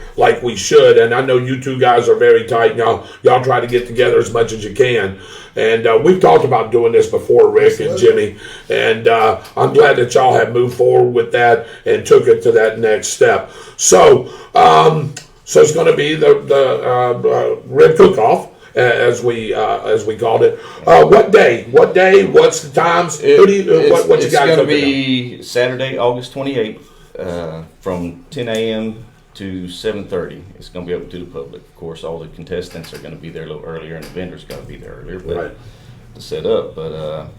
should. And I know you two guys are very tight. Y'all try to get together as much as you can. And we've talked about doing this before, Rick and Jimmy. And I'm glad that y'all have moved forward with that and took it to that next step. So it's going to be the rib cook-off. As we called it. What day? What's the times? What you got? It's going to be Saturday, August 28th, from 10 a.m. to 7:30. It's going to be open to the public. Of course, all the contestants are going to be there a little earlier, and the vendors got to be there earlier, but to set up. But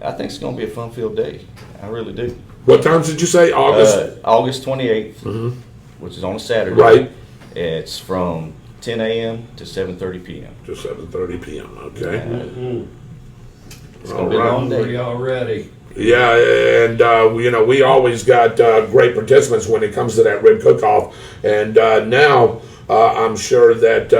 I think it's going to be a fun-filled day. I really do. What times did you say? August 28th, which is on a Saturday. Right. It's from 10 a.m. to 7:30 p.m. To 7:30 p.m. Okay. It's going to be a long day. Hungry already. Yeah, and we always got great participants when it comes to that rib cook-off, and now I'm sure that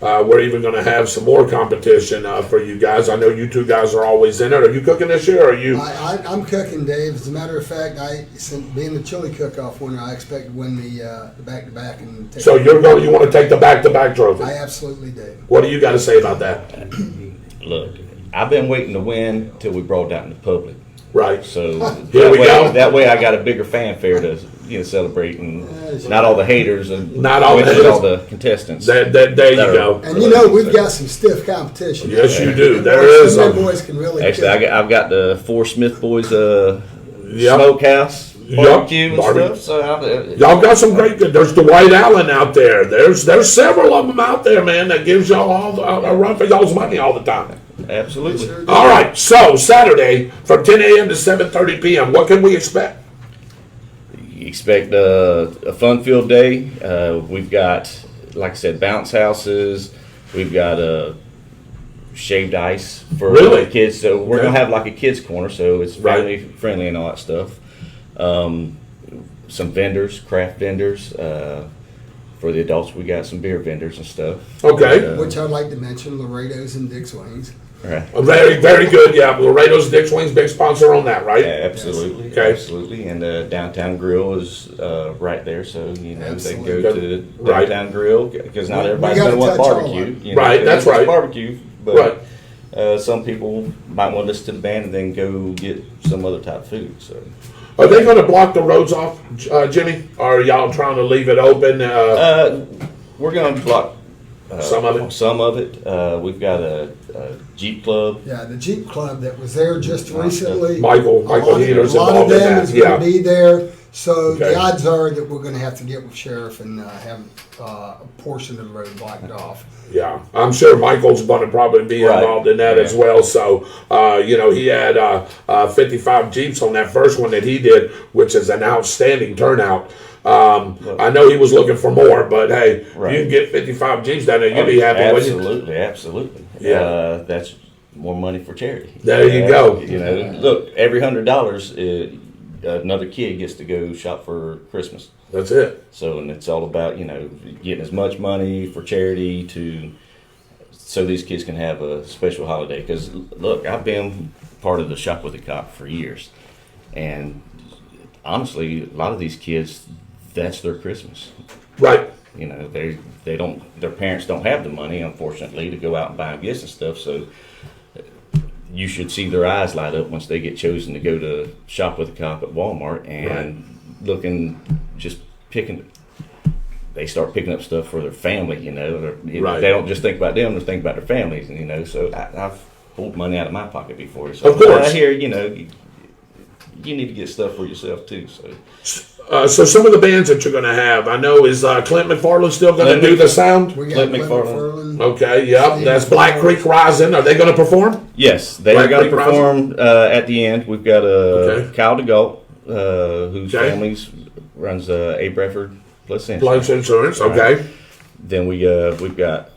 we're even going to have some more competition for you guys. I know you two guys are always in it. Are you cooking this year? Or are you? I'm cooking, Dave. As a matter of fact, being the chili cook-off winner, I expect to win the back-to-back. And take So you want to take the back-to-back trophy? I absolutely do. What do you got to say about that? Look, I've been waiting to win till we brought it out in the public. Right. So Here we go. That way, I got a bigger fanfare to celebrate, and not all the haters and Not all the all haters. the contestants. There you go. And we've got some stiff competition. Yes, you do. There is. Some of them boys can really. Actually, cook. I've got the 4 Smith Boys smokehouse barbecue and stuff. So Y'all got some great. There's Dwight Allen out there. There's several of them out there, man. That gives y'all all a run for y'all's money all the time. absolutely. All right. So Saturday from 10 a.m. to 7:30 p.m. What can we expect? You expect a fun-filled day. We've got, like I said, bounce houses. We've got shaved ice for Really? the kids. So we're Okay. gonna have like a kids corner, so it's Right. friendly and all that stuff. Some vendors, craft vendors. For the adults, we got some beer vendors and stuff. Okay. Which I'd like to mention, Laredo's and Dick's Wings. Right. Very, very good. Yeah, Laredo's Dick's Wings, big sponsor on that, right? Yeah, absolutely, Okay. absolutely. And Downtown Grill is right there, so they can go Absolutely. to Right. Downtown Grill because not We everybody's gotta going to want touch all barbecue. Right, that's right. Barbecue, but Right. some people might want to listen to the band and then go get some other type of food. So Are they going to block the roads off, Jimmy? Or are y'all trying to leave it open? we're going to block Some of it? Some of it. We've got a Jeep Club. Yeah, the Jeep Club that was there just recently. Michael Heater's a lot of involved in them that. is going to be there. So Okay. the odds are that we're going to have to get with sheriff and have a portion of the road blocked off. Yeah, I'm sure Michael's going to probably be Right. involved in that as well. So, he had 55 Jeeps on that first one that he did, which is an outstanding turnout. I know he was looking for more, but hey, Right. you can get 55 Jeeps down there, you'll be happy, wouldn't you? Absolutely, absolutely. Yeah. That's more money for charity. There you go. Look, every $100, another kid gets to go shop for Christmas. That's it. So, and it's all about getting as much money for charity so these kids can have a special holiday. Because look, I've been part of the Shop with a Cop for years, and honestly, a lot of these kids, that's their Christmas. Right. They don't. Their parents don't have the money, unfortunately, to go out and buy gifts and stuff. So you should see their eyes light up once they get chosen to go to Shop with a Cop at Walmart and looking, just picking, they start picking up stuff for their family. You know, Right. They don't just think about them; they think about their families. And you know, so I've pulled money out of my pocket before. So Of course. I hear, you know, you need to get stuff for yourself too. So some of the bands that you're going to have, I know, is Clint McFarland still going to do the sound? We Clint got McFarland. Okay, yep. That's Black Creek Rising. Are they going to perform? Yes, they Black are going to Creek perform at the end. We've got Okay. Kyle DeGault, whose Okay. family runs A. Bradford Plus Insurance. Plus Insurance, okay. Then we've got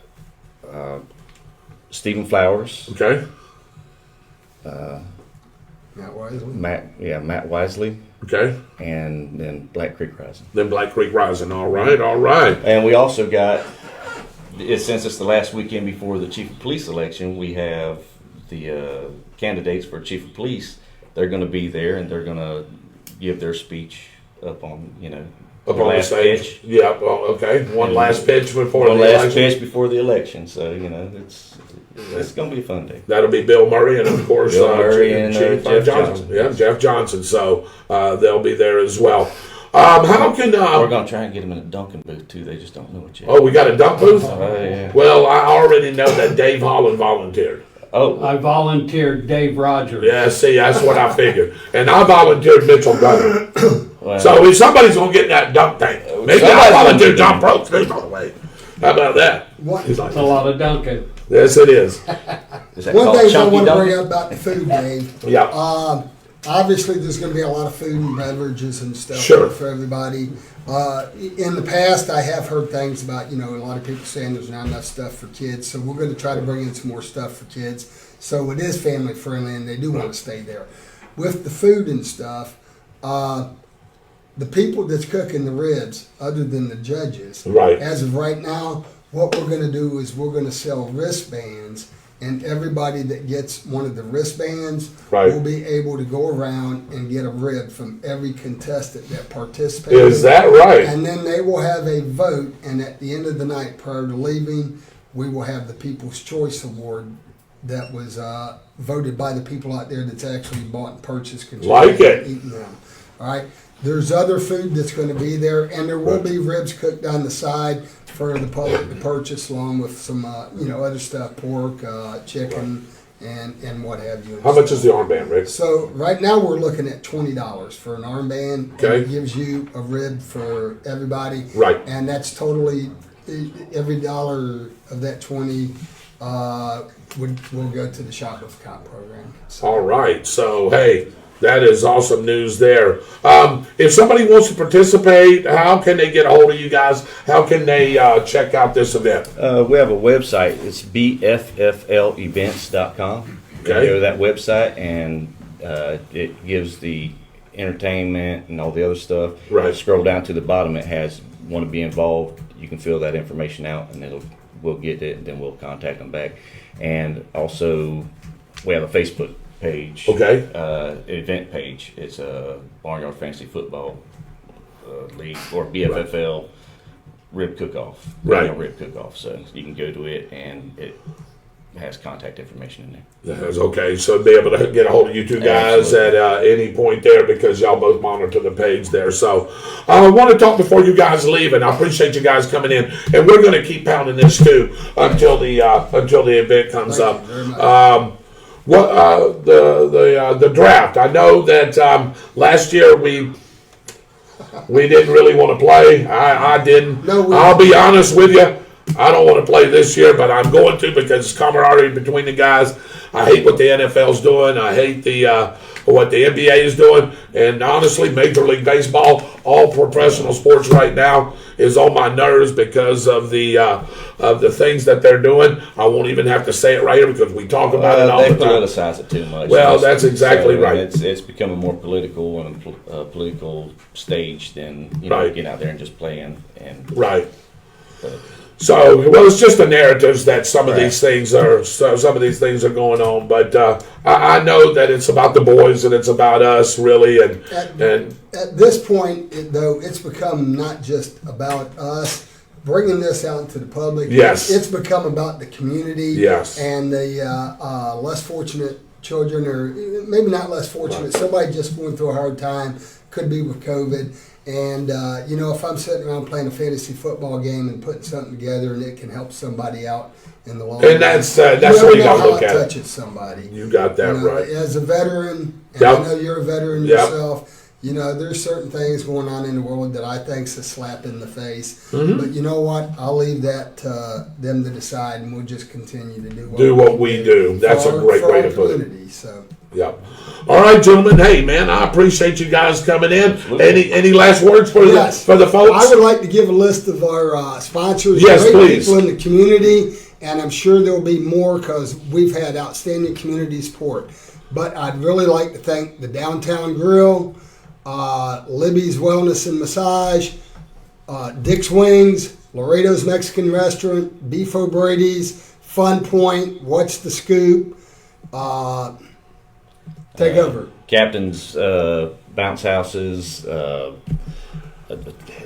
Stephen Flowers, Okay. Matt Wisely. Matt Wisely, Okay. and then Black Creek Rising. Then Black Creek Rising. All right, all right. And we also got, since it's the last weekend before the chief of police election, we have the candidates for chief of police. They're going to be there, and they're going to give their speech up on, Up on the last stage. pitch. Yeah, well, okay. One last pitch before One the last election. pitch before the election. So, it's going to be a fun day. That'll be Bill Murray and, of course, Bill Murray and Chief Jeff Johnson. Johnson. Yeah, Jeff Johnson. So they'll be there as well. How can... We're going to try and get them in a Dunkin' booth, too. They just don't know it yet. Oh, we got a dunk booth? Yeah. Well, I already know that Dave Holland volunteered. Oh, I volunteered Dave Rodgers. Yeah, see, that's what I figured. And I volunteered Mitchell Gunner. well, So if somebody's going to get in that dunk tank, maybe I Somebody's volunteer gonna John Probst, too, by the way. How about that? What? He's like, That's a lot of dunking. yes, it is. is that One called thing I Chunky want to bring Dunkin'? up about the food, Dave. Yeah. Obviously, there's going to be a lot of food and beverages and stuff Sure. for everybody. In the past, I have heard things about, a lot of people saying there's not enough stuff for kids. So we're going to try to bring in some more stuff for kids. So it is family friendly, and they do want to stay there. With the food and stuff, the people that's cooking the ribs, other than the judges, Right. as of right now, what we're going to do is we're going to sell wristbands, and everybody that gets one of the wristbands Right. will be able to go around and get a rib from every contestant that participated. Is that right? And then they will have a vote, and at the end of the night, prior to leaving, we will have the People's Choice Award that was voted by the people out there that's actually bought and purchased. Like it. Eating them. All right. There's other food that's going to be there, and there will be ribs cooked on the side for the public to purchase, along with some, other stuff, pork, chicken, and what have you. How much is the armband, Rick? So right now we're looking at $20 for an armband. Okay. And it gives you a rib for everybody. Right. And that's totally, every dollar of that 20 will go to the Shop with Cop program. So, All right. So, hey, that is awesome news there. If somebody wants to participate, how can they get a hold of you guys? How can they check out this event? We have a website. It's bfflevents.com. Okay. You go to that website, and it gives the entertainment and all the other stuff. Right. Scroll down to the bottom. It has want to be involved. You can fill that information out, and we'll get it, and then we'll contact them back. And also, we have a Facebook page. Okay. Event page. It's a Barnyard Fantasy Football League, or BFFL Rib Cook-Off. Right. Barnyard Rib Cook-Off. So you can go to it, and it has contact information in there. That's okay. So be able to get a hold of you two guys Absolutely. at any point there, because y'all both monitor the page there. So I want to talk before you guys leave, and I appreciate you guys coming in. And we're going to keep pounding this too until the event comes Thank up. you very much. The draft. I know that last year we didn't really want to play. I didn't. No, I'll be honest with you. I don't want to play this year, but I'm going to, because it's camaraderie between the guys. I hate what the NFL's doing. I hate what the NBA is doing. And honestly, Major League Baseball, all professional sports right now, is on my nerves because of the things that they're doing. I won't even have to say it right here, because we talk about it all They the time. politicize it too much. Well, that's exactly right. It's becoming more political and a political stage than Right. getting out there and just playing. And Right. So, well, it's just the narratives that some of Right. these things are going on. But I know that it's about the boys and it's about us, really. And At this point, though, it's become not just about us bringing this out into the public. Yes. It's become about the community. Yes. And the less fortunate children, or maybe not less fortunate, somebody just going through a hard time, could be with COVID. And, if I'm sitting around playing a fantasy football game and putting something together and it can help somebody out in the long run. And that's what you got to look at. Touches somebody. You got that right. As a veteran, and Yep. I know you're a veteran Yep. yourself, there's certain things going on in the world that I think's a slap in the face. Mm-hmm. But you know what? I'll leave that to them to decide, and we'll just continue to do what we do. That's a great way to put it. So. Yep. All right, gentlemen. Hey, man, I appreciate you guys coming in. Any last words for the folks? I would like to give a list of our sponsors. Yes, great please. People in the community, and I'm sure there'll be more because we've had outstanding community support. But I'd really like to thank the Downtown Grill, Libby's Wellness and Massage, Dick's Wings, Laredo's Mexican Restaurant, Beef O'Brady's, Fun Point, What's the Scoop, take over. Captain's bounce houses.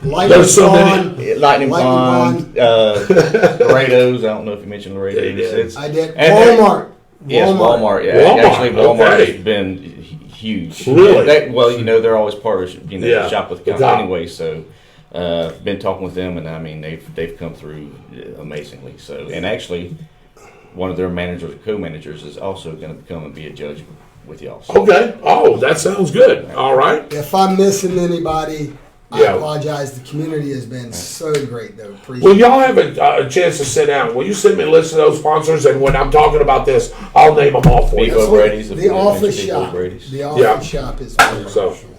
Lightning Pond. Laredo's. I don't know if you mentioned Laredo's. I did. Walmart. Yes, Walmart. Yeah, Walmart. Actually, Walmart has been huge. Really? They're always part of shop with the company top. anyway. So, been talking with them, and I mean they've come through amazingly. So, and actually, one of their managers, co-managers, is also going to come and be a judge with y'all. So. Okay. Oh, that sounds good. All right. If I'm missing anybody, I Yeah. apologize. The community has been so great, though. Appreciate Well, y'all have a chance to sit down. Will you send me a list of those sponsors? And when I'm talking about this, I'll name them all for Beef you. O'Brady's. The office shop. O'Brady's. The office shop is very So, professional.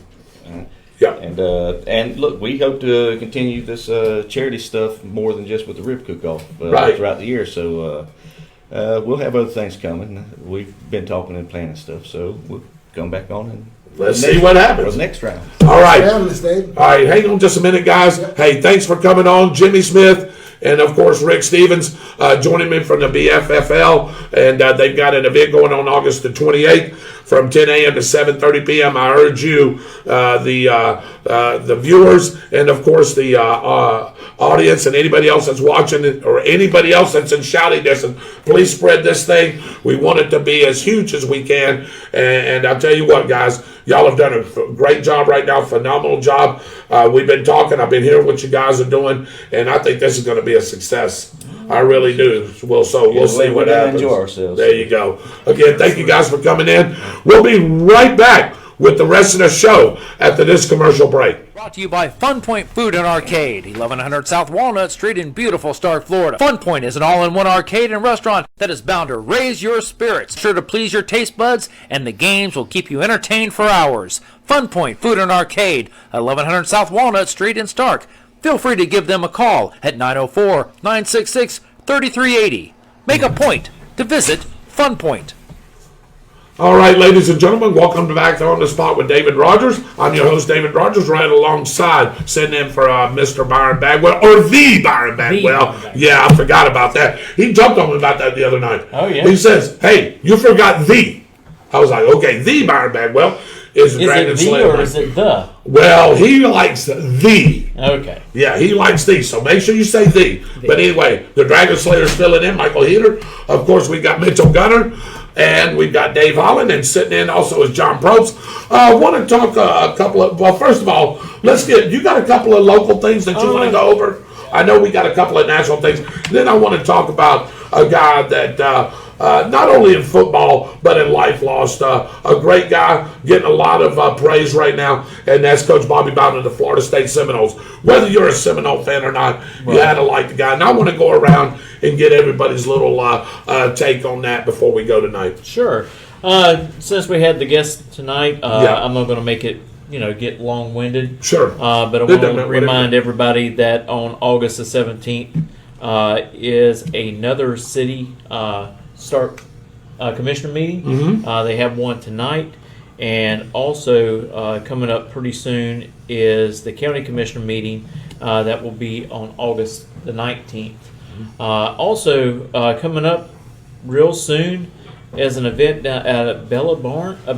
yeah. And look, we hope to continue this charity stuff more than just with the rib cook-off Right. throughout the year. So we'll have other things coming. We've been talking and planning stuff, so we'll come back on and Let's see what for happens. the next round. All right. Yeah, Miss Dave. All right, hang on just a minute, guys. Hey, thanks for coming on, Jimmy Smith, and of course Rick Stevens joining me from the BFFL, and they've got an event going on August the 28th from 10 a.m. to 7:30 p.m. I urge you, the viewers, and of course the audience, and anybody else that's watching it, or anybody else that's in shouting distance, please spread this thing. We want it to be as huge as we can, and I'll tell you what, guys. Y'all have done a great job right now, phenomenal job. We've been talking. I've been hearing what you guys are doing, and I think this is going to be a success. I really do. We'll see what happens. Enjoy ourselves. There you go. Again, thank you guys for coming in. We'll be right back with the rest of the show after this commercial break. Brought to you by Fun Point Food and Arcade, 1100 South Walnut Street in beautiful Stark, Florida. Fun Point is an all-in-one arcade and restaurant that is bound to raise your spirits, sure to please your taste buds, and the games will keep you entertained for hours. Fun Point Food and Arcade, 1100 South Walnut Street in Stark. Feel free to give them a call at 904-966-3380. Make a point to visit Fun Point. All right, ladies and gentlemen, welcome back to On the Spot with David Rodgers. I'm your host, David Rodgers, right alongside, sitting in for Mr. Byron Bagwell, or the Byron Bagwell. Yeah, I forgot about that. He jumped on me about that the other night. Oh, yeah. He says, hey, you forgot the. I was like, okay, the Byron Bagwell is the Dragon it the Slayer. or is it the? Well, he likes the. Okay. Yeah, he likes these, so make sure you say the. But anyway, the Dragon Slayer's filling in, Michael Heater. Of course, we got Mitchell Gunner, and we've got Dave Holland, and sitting in also is John Probst. I want to talk a couple of, well, first of all, you got a couple of local things that you want to go over? I know we got a couple of national things. Then I want to talk about a guy that not only in football, but in life lost. A great guy, getting a lot of praise right now, and that's Coach Bobby Bowden of the Florida State Seminoles. Whether you're a Seminole fan or not, you had to like the guy. And I want to go around and get everybody's little take on that before we go tonight. Sure. Since we had the guest tonight, I'm not going to make it get long-winded. Sure. But I want to remind everybody that on August the 17th is another city commissioner meeting. Mm-hmm. They have one tonight. And also coming up pretty soon is the county commissioner meeting that will be on August the 19th. Also coming up real soon is an event down at Bellows Barn. Yep.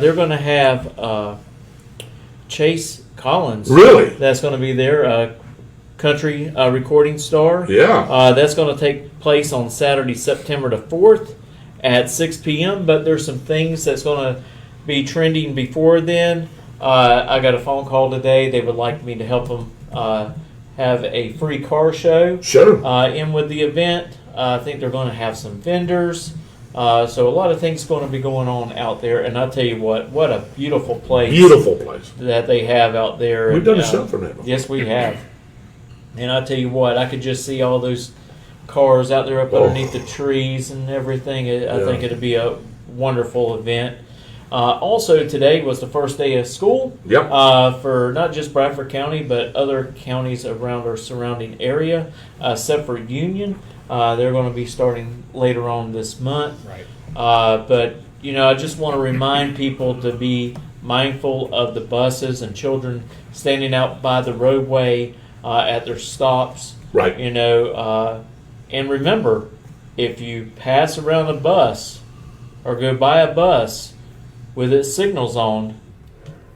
They're going to have Chase Collins. Really? That's going to be there. Country recording star. Yeah. That's going to take place on Saturday, September the 4th at 6 p.m. But there's some things that's going to be trending before then. I got a phone call today. They would like me to help them have a free car show. Sure. In with the event. I think they're going to have some vendors. So a lot of things going to be going on out there. And I'll tell you what a beautiful place. Beautiful place. That they have out there. We've done a show for them. Yes, we have. And I'll tell you what, I could just see all those cars out there up underneath the trees and everything. I think it'll be a wonderful event. Also, today was the first day of school. Yep. For not just Bradford County, but other counties around our surrounding area, except for Union. They're going to be starting later on this month. Right. But, I just want to remind people to be mindful of the buses and children standing out by the roadway at their stops. Right. And remember, if you pass around a bus or go by a bus with its signals on,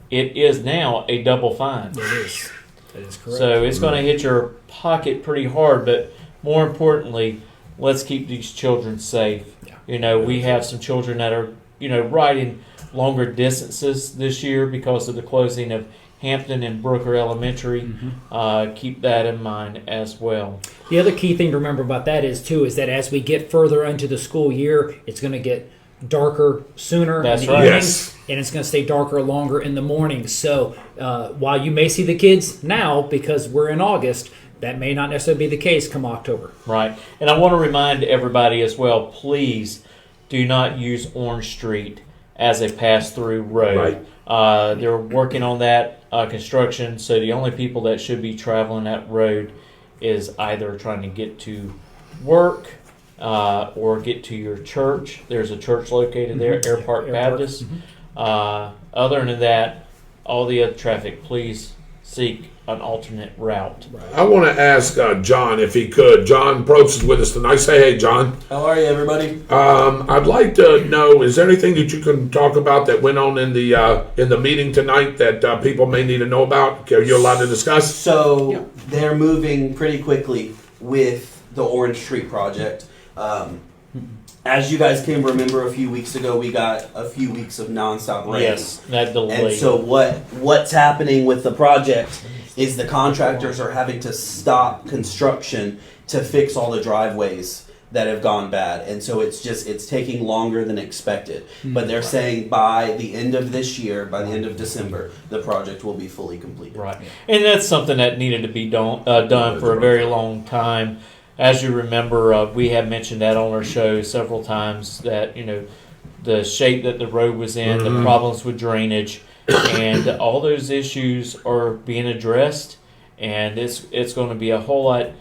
it is now a double fine. It is. That is correct. So it's going to hit your pocket pretty hard, but more importantly, let's keep these children safe. Yeah. We have some children that are, riding longer distances this year because of the closing of Hampton and Brooker Elementary. Mm-hmm. Keep that in mind as well. The other key thing to remember about that is that as we get further into the school year, it's going to get darker sooner That's in the right. evenings, Yes. and it's going to stay darker longer in the mornings. So while you may see the kids now because we're in August, that may not necessarily be the case come October. Right. And I want to remind everybody as well, please do not use Orange Street as a pass-through road. Right. They're working on that construction, so the only people that should be traveling that road is either trying to get to work or get to your church. There's a church located there, Air Park Baptist. Other than that, all the other traffic, please seek an alternate route. I want to ask John if he could. John Probst is with us tonight. Say hey, John. How are you, everybody? I'd like to know, is there anything that you can talk about that went on in the meeting tonight that people may need to know about? Are you allowed to discuss? So they're moving pretty quickly with the Orange Street project. As you guys can remember, a few weeks ago, we got a few weeks of nonstop rain. Yes, that delay. And so what's happening with the project is the contractors are having to stop construction to fix all the driveways that have gone bad. And so it's taking longer than expected. But they're saying by the end of this year, by the end of December, the project will be fully completed. Right. And that's something that needed to be done for a very long time. As you remember, we have mentioned that on our show several times that, the shape that the road was in, the problems with drainage, and all those issues are being addressed, and it's going to be a whole lot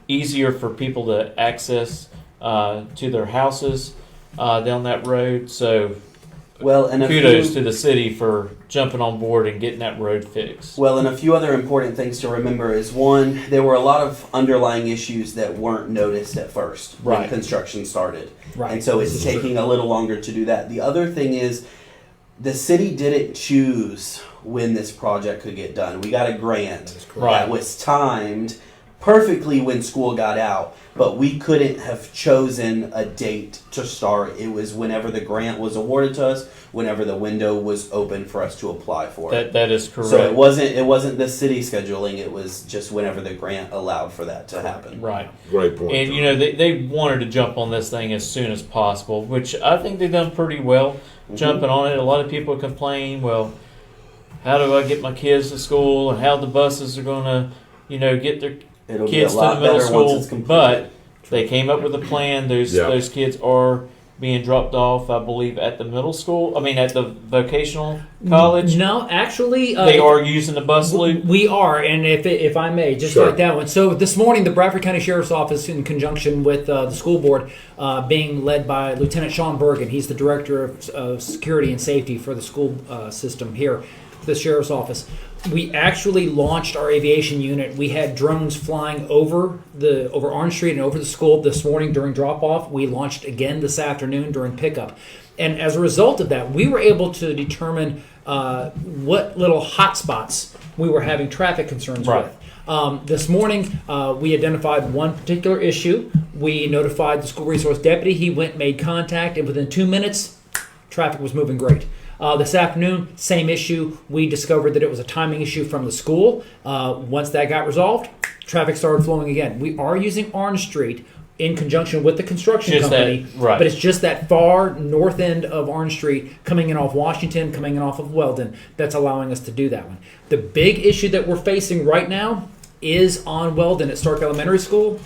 easier for people to access to their houses down that road. So kudos to the city for jumping on board and getting that road fixed. Well, and a few other important things to remember is, one, there were a lot of underlying issues that weren't noticed at first when construction started. Right. And so it's taking a little longer to do that. The other thing is the city didn't choose when this project could get done. We got a grant that was timed perfectly when school got out, but we couldn't have chosen a date to start. It was whenever the grant was awarded to us, whenever the window was open for us to apply for it. That is correct. So it wasn't the city scheduling, it was just whenever the grant allowed for that to happen. Right. Great point. And they wanted to jump on this thing as soon as possible, which I think they've done pretty well jumping on it. A lot of people complain, well, how do I get my kids to school and how the buses are going to, get their kids to the middle school, but they came up with a plan. Those kids are being dropped off, I believe, at the middle school. I mean, at the vocational college. No, actually, they are using the bus loop. We are, and if I may, just like that one. So this morning, the Bradford County Sheriff's Office, in conjunction with the school board, being led by Lieutenant Sean Bergen, he's the director of security and safety for the school system here, the Sheriff's Office. We actually launched our aviation unit. We had drones flying over Orange Street and over the school this morning during drop-off. We launched again this afternoon during pickup. And as a result of that, we were able to determine what little hot spots we were having traffic concerns with. This morning, we identified one particular issue. We notified the school resource deputy. He went and made contact, and within 2 minutes, traffic was moving great. This afternoon, same issue. We discovered that it was a timing issue from the school. Once that got resolved, traffic started flowing again. We are using Orange Street in conjunction with the construction company, but it's just that far north end of Orange Street coming in off Washington, coming in off of Weldon, that's allowing us to do that one. The big issue that we're facing right now is on Weldon at Stark Elementary School.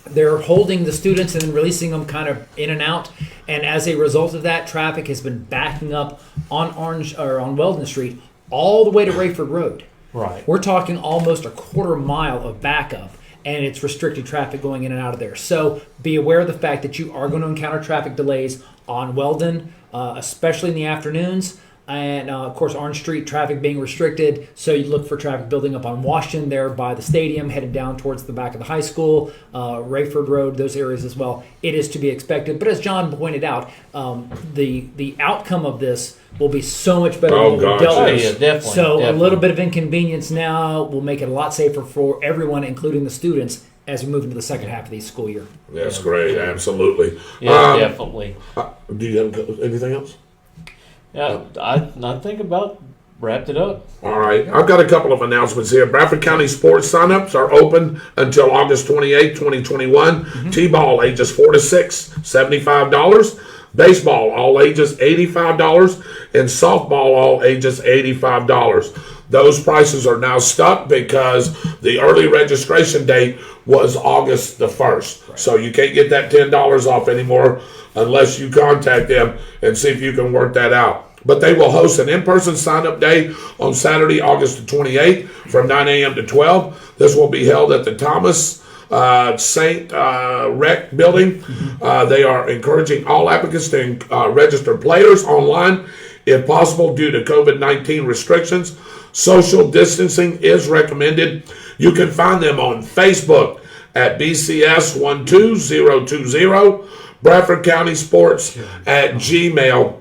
They're holding the students and then releasing them kind of in and out, and as a result of that, traffic has been backing up on Weldon Street all the way to Rayford Road. Right. We're talking almost a quarter mile of backup, and it's restricted traffic going in and out of there. So be aware of the fact that you are going to encounter traffic delays on Weldon, especially in the afternoons. And, of course, Orange Street traffic being restricted. So you look for traffic building up on Washington there by the stadium, headed down towards the back of the high school, Rayford Road, those areas as well. It is to be expected. But as John pointed out, the outcome of this will be so much better than what we dealt with. Yeah, definitely. So definitely. a little bit of inconvenience now will make it a lot safer for everyone, including the students, as we move into the second half of the school year. That's great. Absolutely. Yeah, definitely. Do you have anything else? Yeah, I think about wrapped it up. All right. I've got a couple of announcements here. Bradford County sports signups are open until August 28, 2021. T-ball ages 4 to 6, $75. Baseball, all ages, $85. And softball, all ages, $85. Those prices are now stuck because the early registration date was August the 1st. Right. So you can't get that $10 off anymore unless you contact them and see if you can work that out. But they will host an in-person sign-up day on Saturday, August the 28th from 9 a.m. to 12. This will be held at the Thomas St. Rec building. They are encouraging all applicants to register players online if possible due to COVID-19 restrictions. Social distancing is recommended. You can find them on Facebook at BCS12020, Bradford County Sports at gmail.com.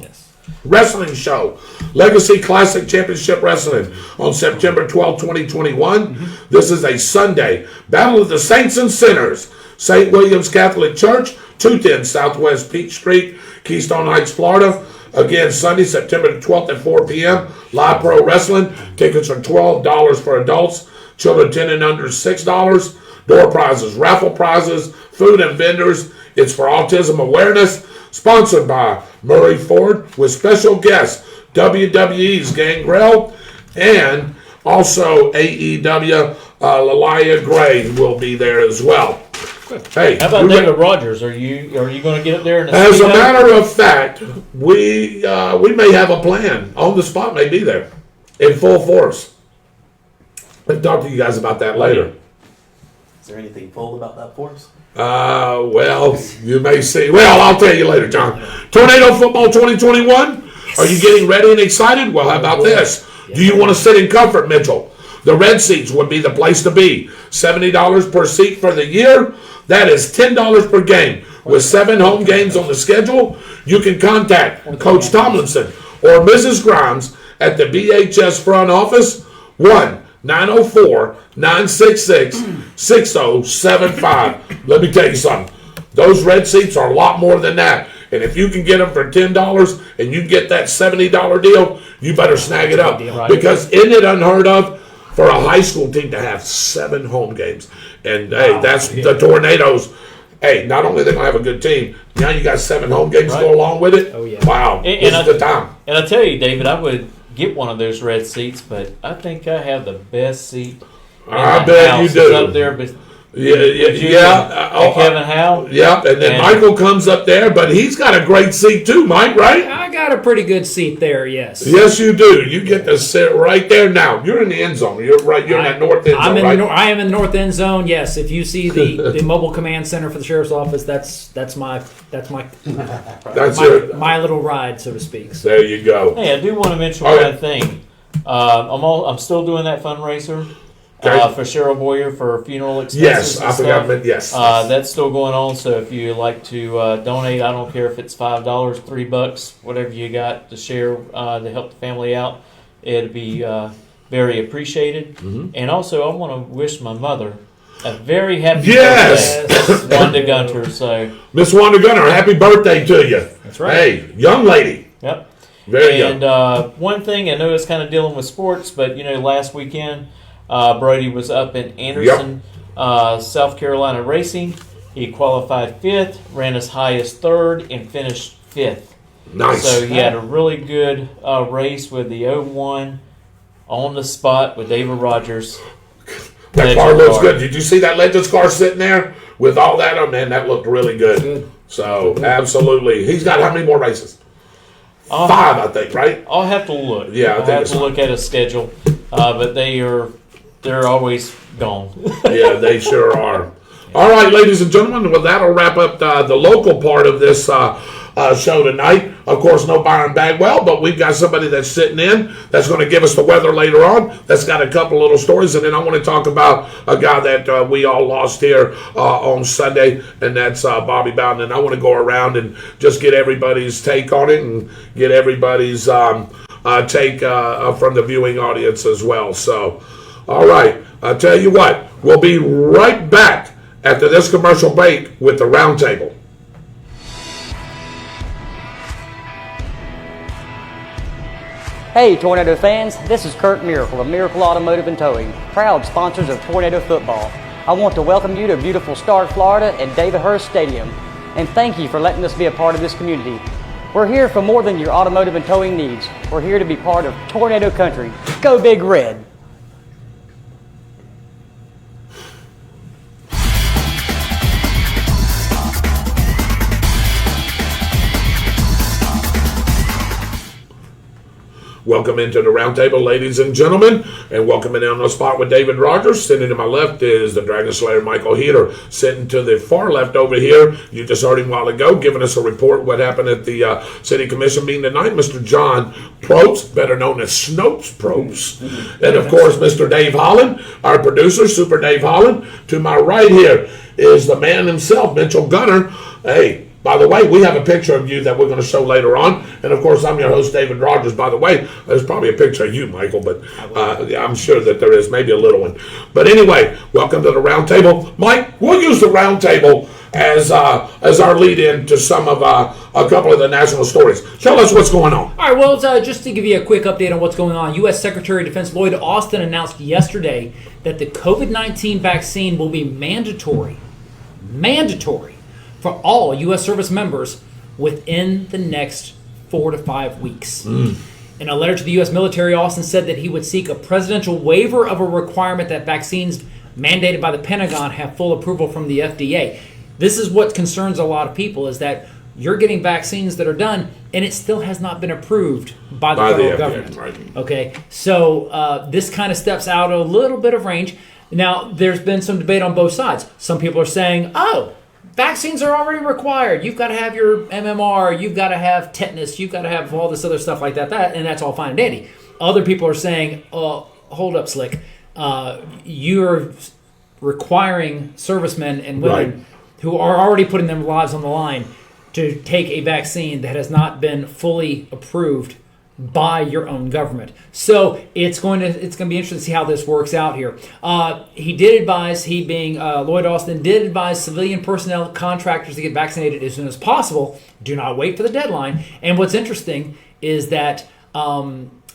Yes. Wrestling show, Legacy Classic Championship Wrestling on September 12, 2021. This is a Sunday. Battle of the Saints and Sinners. St. William's Catholic Church, 210 Southwest Peach Street, Keystone Heights, Florida. Again, Sunday, September the 12th at 4 p.m. Live Pro Wrestling. Tickets are $12 for adults. Children 10 and under, $6. Door prizes, raffle prizes, food and vendors. It's for autism awareness. Sponsored by Murray Ford with special guests WWE's Gangrel and also AEW Lalia Gray will be there as well. Hey, how about David Rodgers? Are you going to get up there? As a matter of fact, we may have a plan. On the spot may be there in full force. I'll talk to you guys about that later. Is there anything full about that force? Well, you may see. Well, I'll tell you later, John. Tornado Football 2021. Yes. Are you getting ready and excited? Well, how about this? Yes. Do you want to sit in comfort, Mitchell? The red seats would be the place to be. $70 per seat for the year. That is $10 per game. With 7 home games on the schedule, you can contact Coach Tomlinson or Mrs. Grimes at the BHS front office, 1-904-966-6075. Let me tell you something. Those red seats are a lot more than that. And if you can get them for $10 and you get that $70 deal, you better snag it up. Because isn't it unheard of for a high school team to have 7 home games? And, hey, that's the Tornadoes. Hey, not only are they going to have a good team, now you got 7 home games to go along with it. Oh, yeah. Wow. This is the time. And I tell you, David, I would get one of those red seats, but I think I have the best seat. I bet you do. Up there, but Kevin Howe. Yep, and then Michael comes up there, but he's got a great seat too, Mike, right? I got a pretty good seat there, yes. Yes, you do. You get to sit right there now. You're in the end zone. You're right. You're in that north end zone, right? I am in the north end zone, yes. If you see the mobile command center for the sheriff's office, that's my little ride, so to speak. So. There you go. Hey, I do want to mention one thing. I'm still doing that fundraiser. For Cheryl Boyer for funeral expenses. Yes, I forgot. But yes, that's still going on. So if you like to donate, I don't care if it's $5, $3, whatever you got to share to help the family out, it'd be very appreciated. Mm-hmm. And also, I want to wish my mother a very happy birthday, Wanda Gunter. So Miss Wanda Gunter, happy birthday to you. That's right. Hey, young lady. Yep. Very and good. One thing, I know it's kind of dealing with sports, but last weekend Brody was up in Anderson, South Carolina racing. He qualified 5th, ran as high as 3rd, and finished 5th. Nice. So he had a really good race with the 01 on the spot with David Rodgers. That car looks good. Did you see that Legends car sitting there with all that? Oh, man, that looked really good. So, absolutely. He's got how many more races? 5, I think, right? I'll have to look. Yeah, I'll have to look at his schedule. But they're always gone. Yeah, they sure are. All right, ladies and gentlemen, well, that'll wrap up the local part of this show tonight. Of course, no Byron Bagwell, but we've got somebody that's sitting in that's going to give us the weather later on. That's got a couple little stories, and then I want to talk about a guy that we all lost here on Sunday, and that's Bobby Bowden. And I want to go around and just get everybody's take on it and get everybody's take from the viewing audience as well. So, all right, I'll tell you what, we'll be right back after this commercial break with the Roundtable. Hey Tornado fans, this is Kurt Miracle of Miracle Automotive and Towing, proud sponsors of Tornado Football. I want to welcome you to beautiful Stark, Florida at David Hurst Stadium, and thank you for letting us be a part of this community. We're here for more than your automotive and towing needs. We're here to be part of Tornado Country. Go Big Red! Welcome into the Roundtable, ladies and gentlemen, and welcome in on the spot with David Rodgers. Sitting to my left is the Dragon Slayer, Michael Heater. Sitting to the far left over here, you just heard him a while ago, giving us a report what happened at the City Commission meeting tonight, Mr. John Probst, better known as Snopes Probst. And, of course, Mr. Dave Holland, our producer, Super Dave Holland. To my right here is the man himself, Mitchell Gunner. Hey, by the way, we have a picture of you that we're going to show later on. And, of course, I'm your host, David Rodgers. By the way, there's probably a picture of you, Michael, but I'm sure that there is, maybe a little one. But anyway, welcome to the Roundtable. Mike, we'll use the Roundtable as our lead-in to some of a couple of the national stories. Tell us what's going on. All right, well, just to give you a quick update on what's going on, U.S. Secretary of Defense Lloyd Austin announced yesterday that the COVID-19 vaccine will be mandatory for all U.S. service members within the next 4 to 5 weeks. In a letter to the U.S. military, Austin said that he would seek a presidential waiver of a requirement that vaccines mandated by the Pentagon have full approval from the FDA. This is what concerns a lot of people, is that you're getting vaccines that are done, and it still has not been approved by the federal government. Right. Okay, so this kind of steps out a little bit of range. Now, there's been some debate on both sides. Some people are saying, vaccines are already required. You've got to have your MMR. You've got to have tetanus. You've got to have all this other stuff like that, and that's all fine and dandy. Other people are saying, hold up, Slick. You're requiring servicemen and women who are already putting their lives on the line to take a vaccine that has not been fully approved by your own government. So it's going to be interesting to see how this works out here. He did advise, he being Lloyd Austin, did advise civilian personnel contractors to get vaccinated as soon as possible. Do not wait for the deadline. And what's interesting is that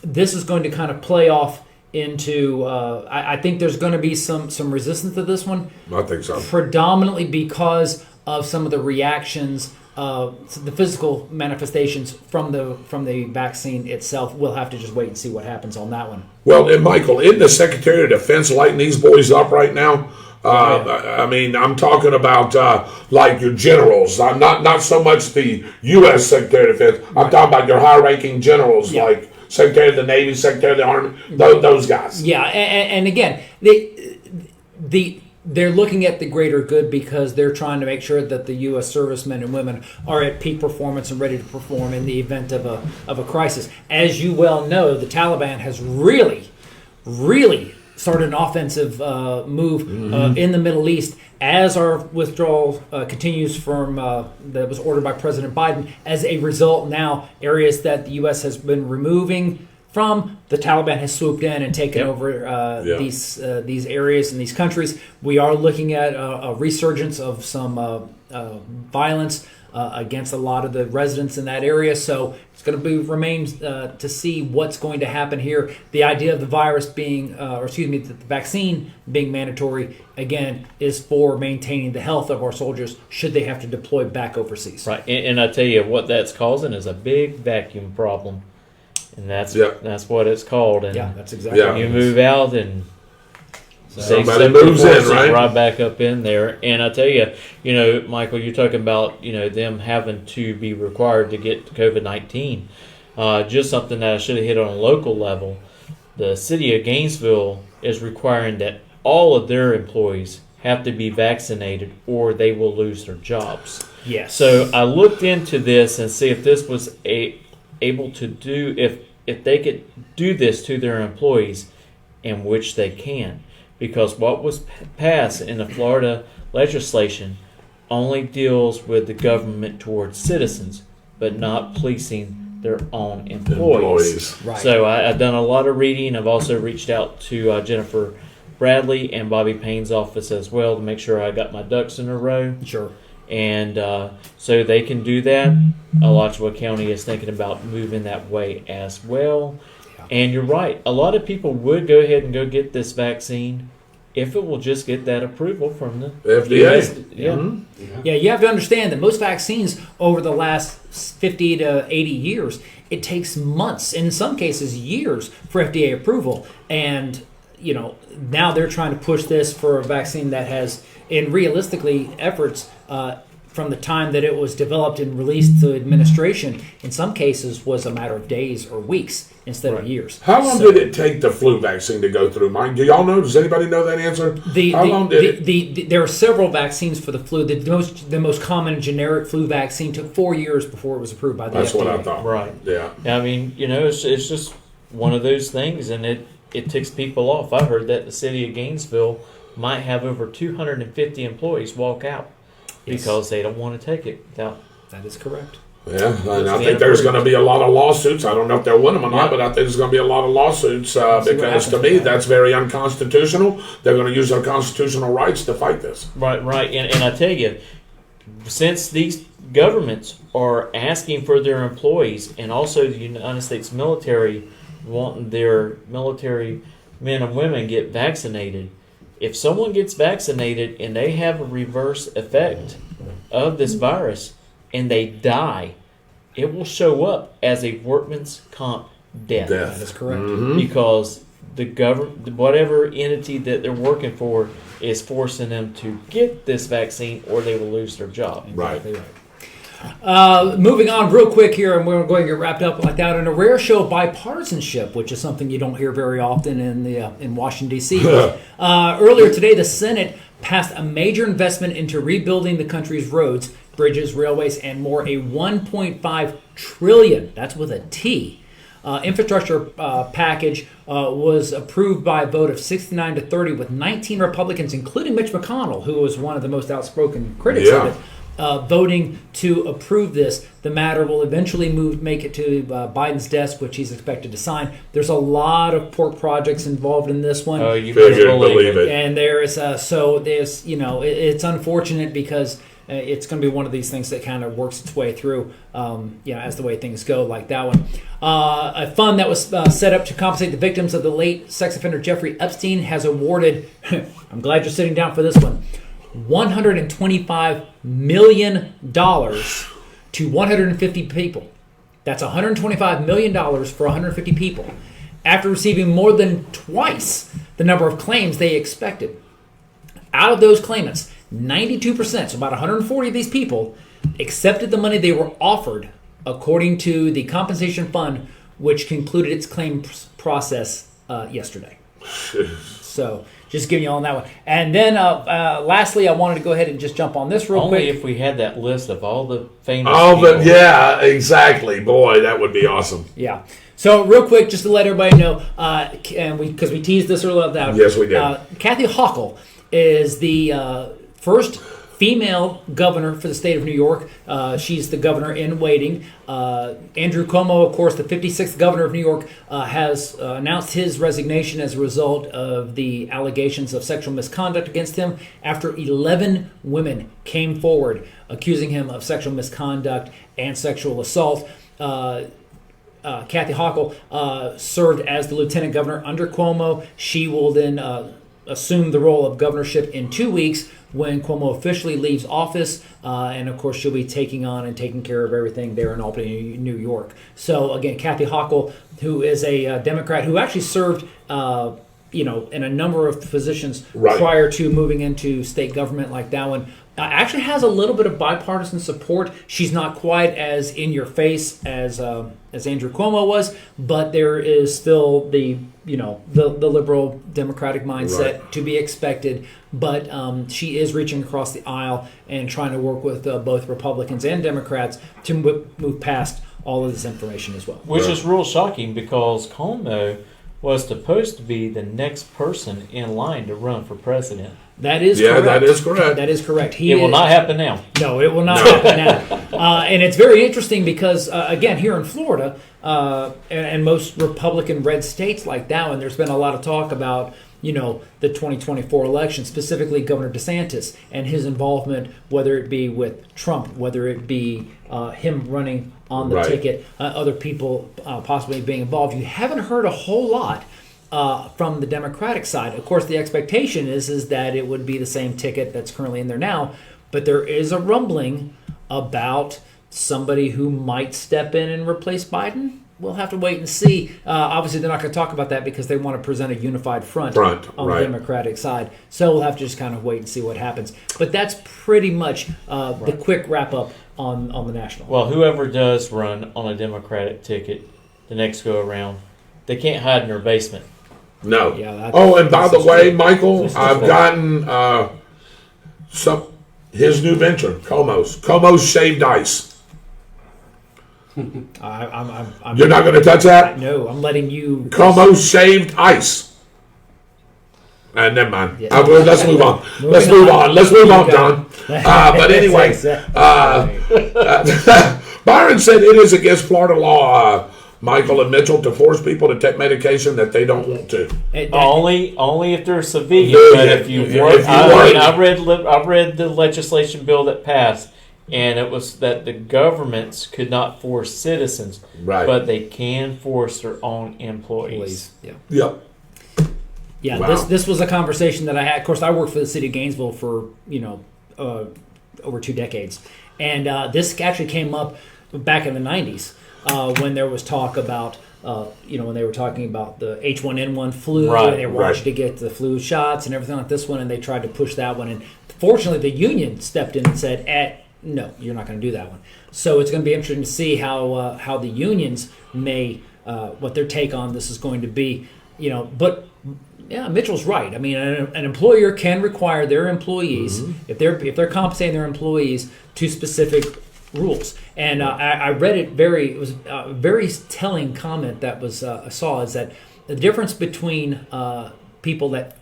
this is going to kind of play off into, I think there's going to be some resistance to this one. I think so. Predominantly because of some of the reactions, the physical manifestations from the vaccine itself. We'll have to just wait and see what happens on that one. Well, and Michael, isn't the Secretary of Defense lighting these boys up right now? I mean, I'm talking about like your generals. Not so much the U.S. Secretary of Defense. I'm talking about your high-ranking generals, like Secretary of the Navy, Secretary of the Army, those guys. Yeah, and again, they're looking at the greater good because they're trying to make sure that the U.S. servicemen and women are at peak performance and ready to perform in the event of a crisis. As you well know, the Taliban has really started an offensive move in the Middle East as our withdrawal continues from that was ordered by President Biden. As a result, now areas that the U.S. has been removing from the Taliban has swooped in and taken over these areas and these countries. We are looking at a resurgence of some violence against a lot of the residents in that area. So it's going to remain to see what's going to happen here. The idea of the virus being, the vaccine being mandatory, again, is for maintaining the health of our soldiers should they have to deploy back overseas. Right, and I tell you what that's causing is a big vacuum problem, and that's what it's called. And that's exactly. When you move out and somebody moves in, right back up in there. And I tell you, Michael, you're talking about them having to be required to get COVID-19. Just something that I should have hit on a local level. The city of Gainesville is requiring that all of their employees have to be vaccinated or they will lose their jobs. Yes. So I looked into this and see if this was able to do, if they could do this to their employees, in which they can. Because what was passed in the Florida legislation only deals with the government towards citizens, but not policing their own employees. Right. So I've done a lot of reading. I've also reached out to Jennifer Bradley and Bobby Payne's office as well to make sure I got my ducks in a row. Sure. And so they can do that. Alachua County is thinking about moving that way as well. And you're right. A lot of people would go ahead and go get this vaccine if it will just get that approval from the FDA. Yeah, you have to understand that most vaccines over the last 50 to 80 years, it takes months, in some cases years, for FDA approval. And, now they're trying to push this for a vaccine that has, in realistically, efforts from the time that it was developed and released to administration, in some cases was a matter of days or weeks instead of years. How long did it take the flu vaccine to go through, Mike? Do y'all know? Does anybody know that answer? How long did it? There are several vaccines for the flu. The most common generic flu vaccine took 4 years before it was approved by the FDA. That's what I thought. Right. Yeah. I mean, it's just one of those things, and it ticks people off. I heard that the city of Gainesville might have over 250 employees walk out because they don't want to take it. That is correct. Yeah, and I think there's going to be a lot of lawsuits. I don't know if they'll win them or not, but I think there's going to be a lot of lawsuits because to me that's very unconstitutional. They're going to use their constitutional rights to fight this. Right. And I tell you, since these governments are asking for their employees, and also the United States military wanting their military men and women get vaccinated, if someone gets vaccinated and they have a reverse effect of this virus and they die, it will show up as a workman's comp death. That is correct. Because the government, whatever entity that they're working for, is forcing them to get this vaccine or they will lose their job. Right. Moving on real quick here, and we're going to get wrapped up like that. In a rare show of bipartisanship, which is something you don't hear very often in Washington, D.C. Earlier today, the Senate passed a major investment into rebuilding the country's roads, bridges, railways, and more. A $1.5 trillion, that's with a T, infrastructure package was approved by a vote of 69-30 with 19 Republicans, including Mitch McConnell, who was one of the most outspoken critics of it, voting to approve this. The matter will eventually make it to Biden's desk, which he's expected to sign. There's a lot of pork projects involved in this one. Oh, you better believe it. And there's it's unfortunate because it's going to be one of these things that kind of works its way through, as the way things go, like that one. A fund that was set up to compensate the victims of the late sex offender Jeffrey Epstein has awarded, I'm glad you're sitting down for this one, $125 million to 150 people. That's $125 million for 150 people after receiving more than twice the number of claims they expected. Out of those claimants, 92%, so about 140 of these people, accepted the money they were offered, according to the compensation fund, which concluded its claim process yesterday. So, just giving you all on that one. And then, lastly, I wanted to go ahead and just jump on this real quick. Only if we had that list of all the famous people. Yeah, exactly. Boy, that would be awesome. Yeah. So, real quick, just to let everybody know, because we teased this earlier. Yes, we did. Kathy Hochul is the first female governor for the state of New York. She's the governor in waiting. Andrew Cuomo, of course, the 56th governor of New York, has announced his resignation as a result of the allegations of sexual misconduct against him after 11 women came forward accusing him of sexual misconduct and sexual assault. Kathy Hochul served as the lieutenant governor under Cuomo. She will then assume the role of governorship in 2 weeks when Cuomo officially leaves office. And of course, she'll be taking on and taking care of everything there in Albany, New York. So again, Kathy Hochul, who is a Democrat who actually served in a number of positions prior to moving into state government like that one, actually has a little bit of bipartisan support. She's not quite as in your face as Andrew Cuomo was, but there is still the liberal Democratic mindset to be expected. But she is reaching across the aisle and trying to work with both Republicans and Democrats to move past all of this information as well. Which is real shocking because Cuomo was supposed to be the next person in line to run for president. That is correct. That is correct. That is correct. It will not happen now. No, it will not happen now. And it's very interesting because, again, here in Florida and most Republican red states like that one, there's been a lot of talk about, the 2024 election, specifically Governor DeSantis and his involvement, whether it be with Trump, whether it be him running on the ticket, other people possibly being involved. You haven't heard a whole lot from the Democratic side. Of course, the expectation is that it would be the same ticket that's currently in there now, but there is a rumbling about somebody who might step in and replace Biden. We'll have to wait and see. Obviously, they're not going to talk about that because they want to present a unified front on the Democratic side. So we'll have to just kind of wait and see what happens. But that's pretty much the quick wrap-up on the national. Well, whoever does run on a Democratic ticket the next go-around, they can't hide in their basement. No. Yeah, and by the way, Michael, I've gotten his new venture, Como's shaved ice. You're not going to touch that? No, I'm letting you. Como's shaved ice. Never mind. Let's move on. Let's move on, John. But anyway, Byron said it is against Florida law, Michael and Mitchell, to force people to take medication that they don't want to. Only if they're civilian. But if you work, I read the legislation bill that passed, and it was that the governments could not force citizens, but they can force their own employees. Yep. Yeah, wow. This was a conversation that I had. Of course, I worked for the city of Gainesville for over 2 decades, and this actually came up back in the 90s when there was talk about when they were talking about the H1N1 flu, and they were rushing to get the flu shots and everything like this one, and they tried to push that one. And fortunately, the union stepped in and said, "No, you're not going to do that one." So it's going to be interesting to see how the unions may what their take on this is going to be. But. Yeah, Mitchell's right. I mean, an employer can require their employees, if they're compensating their employees, to specific rules. And I read it it was a very telling comment that was I saw is that the difference between people that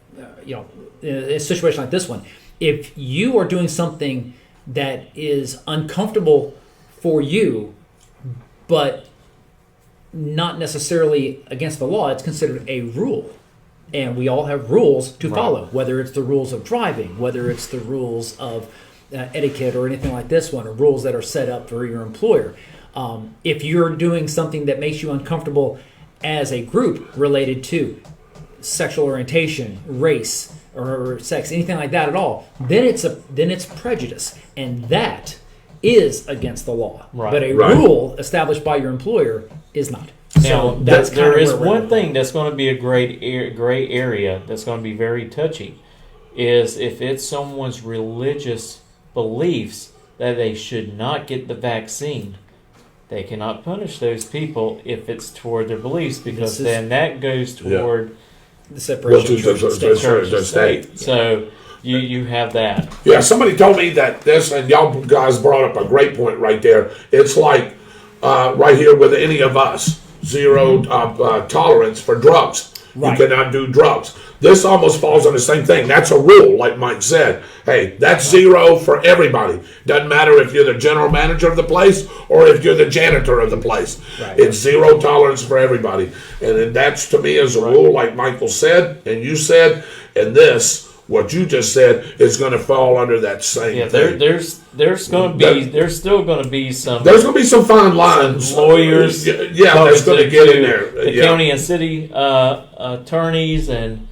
in a situation like this one, if you are doing something that is uncomfortable for you, but not necessarily against the law, it's considered a rule. And we all have rules to follow, whether it's the rules of driving, whether it's the rules of etiquette or anything like this one, or rules that are set up for your employer. If you're doing something that makes you uncomfortable as a group related to sexual orientation, race, or sex, anything like that at all, then it's prejudice, and that is against the law. But a rule established by your employer is not. Now, there is one thing that's going to be a gray area that's going to be very touchy, is if it's someone's religious beliefs that they should not get the vaccine, they cannot punish those people if it's toward their beliefs, because then that goes toward the separation of state. So you have that. Yeah, somebody told me that this, and y'all guys brought up a great point right there. It's like right here with any of us. Zero tolerance for drugs. Right. You cannot do drugs. This almost falls on the same thing. That's a rule, like Mike said. Hey, that's zero for everybody. Doesn't matter if you're the general manager of the place or if you're the janitor of the place. Right. It's zero tolerance for everybody. And then that's, to me, is a rule, like Michael said and you said. And this, what you just said, is going to fall under that same thing. There's going to be there's still going to be some. There's going to be some fine lines. Some lawyers, that's going to get in there. The county and city attorneys and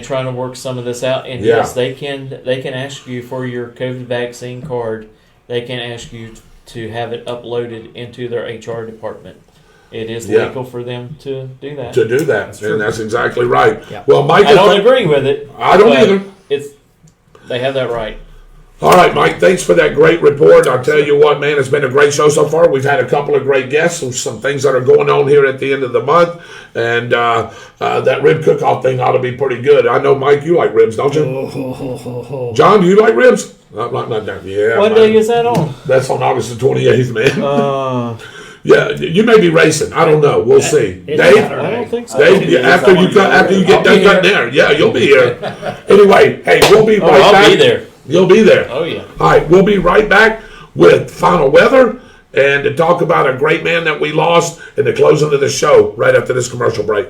trying to work some of this out. And yes, they can ask you for your COVID vaccine card. They can ask you to have it uploaded into their HR department. It is legal for them to do that. That's exactly right. Yeah. Well, Mike, I don't agree with it. I don't either. They have that right. All right, Mike, thanks for that great report. I'll tell you what, man, it's been a great show so far. We've had a couple of great guests and some things that are going on here at the end of the month. And that rib cook-off thing ought to be pretty good. I know, Mike, you like ribs, don't you? John, do you like ribs? Not that. Yeah. What day is that on? That's on August the 28th, man. Yeah, you may be racing. I don't know. We'll see. Dave? I don't think so. Dave, after you get done cutting there. Yeah, you'll be here. Anyway, hey, we'll be right back. I'll be there. You'll be there. Oh, yeah. All right, we'll be right back with final weather and to talk about a great man that we lost and the closing of the show right after this commercial break.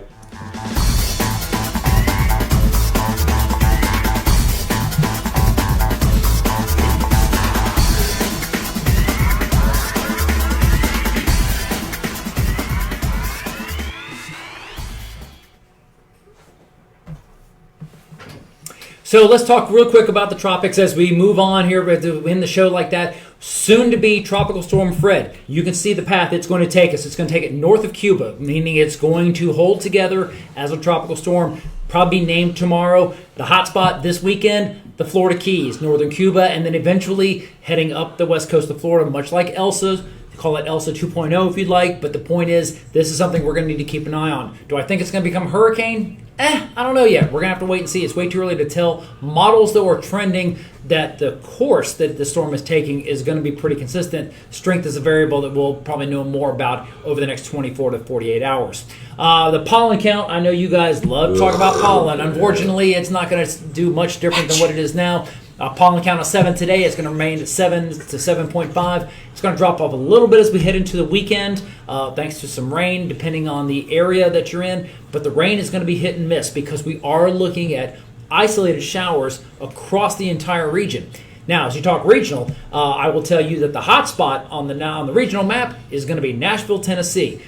So let's talk real quick about the tropics as we move on here in the show like that. Soon to be Tropical Storm Fred. You can see the path it's going to take us. It's going to take it north of Cuba, meaning it's going to hold together as a tropical storm. Probably named tomorrow. The hotspot this weekend, the Florida Keys, northern Cuba, and then eventually heading up the west coast of Florida, much like Elsa. Call it Elsa 2.0 if you'd like, but the point is, this is something we're going to need to keep an eye on. Do I think it's going to become a hurricane? I don't know yet. We're going to have to wait and see. It's way too early to tell. Models, though, are trending that the course that the storm is taking is going to be pretty consistent. Strength is a variable that we'll probably know more about over the next 24 to 48 hours. The pollen count, I know you guys love to talk about pollen. Unfortunately, it's not going to do much different than what it is now. Pollen count of 7 today. It's going to remain at 7 to 7.5. It's going to drop off a little bit as we head into the weekend, thanks to some rain, depending on the area that you're in. But the rain is going to be hit and miss because we are looking at isolated showers across the entire region. Now, as you talk regional, I will tell you that the hot spot on the regional map is going to be Nashville, Tennessee.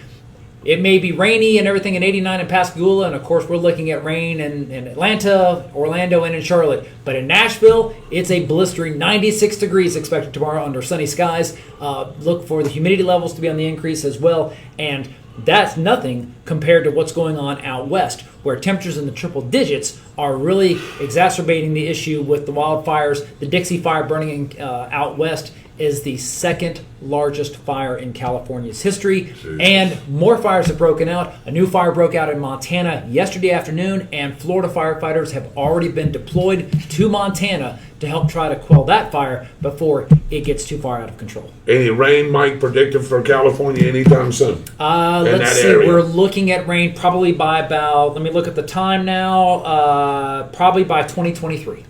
It may be rainy and everything in 89 in Pascagoula, and of course we're looking at rain in Atlanta, Orlando, and in Charlotte. But in Nashville, it's a blistering 96 degrees expected tomorrow under sunny skies. Look for the humidity levels to be on the increase as well, and that's nothing compared to what's going on out west, where temperatures in the triple digits are really exacerbating the issue with the wildfires. The Dixie Fire burning out west is the second largest fire in California's history. And more fires have broken out. A new fire broke out in Montana yesterday afternoon, and Florida firefighters have already been deployed to Montana to help try to quell that fire before it gets too far out of control. Any rain, Mike, predicted for California anytime soon? Let's see. Area. We're looking at rain probably by about, let me look at the time now, probably by 2023.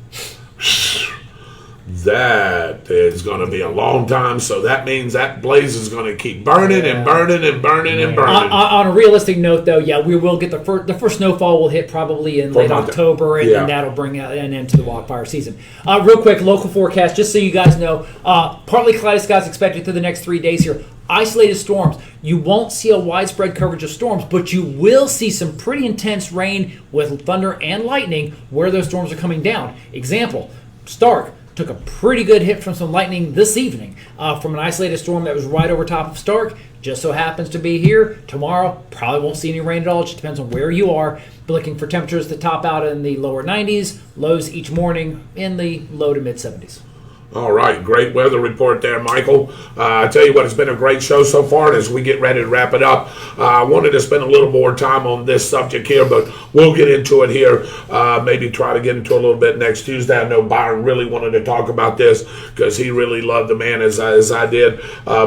That is going to be a long time, so that means that blaze is going to keep burning and burning and burning and burning. On a realistic note, though, yeah, we will get the first snowfall will hit probably in late October, and then that'll bring an end to the wildfire season. Real quick, local forecast, just so you guys know, partly cloudy skies expected through the next 3 days here. Isolated storms. You won't see a widespread coverage of storms, but you will see some pretty intense rain with thunder and lightning where those storms are coming down. Example, Stark took a pretty good hit from some lightning this evening from an isolated storm that was right over top of Stark. Just so happens to be here. Tomorrow, probably won't see any rain at all. It just depends on where you are. Be looking for temperatures to top out in the lower 90s. Lows each morning in the low to mid 70s. All right, great weather report there, Michael. I tell you what, it's been a great show so far, and as we get ready to wrap it up, I wanted to spend a little more time on this subject here, but we'll get into it here, maybe try to get into a little bit next Tuesday. I know Byron really wanted to talk about this because he really loved the man as I did,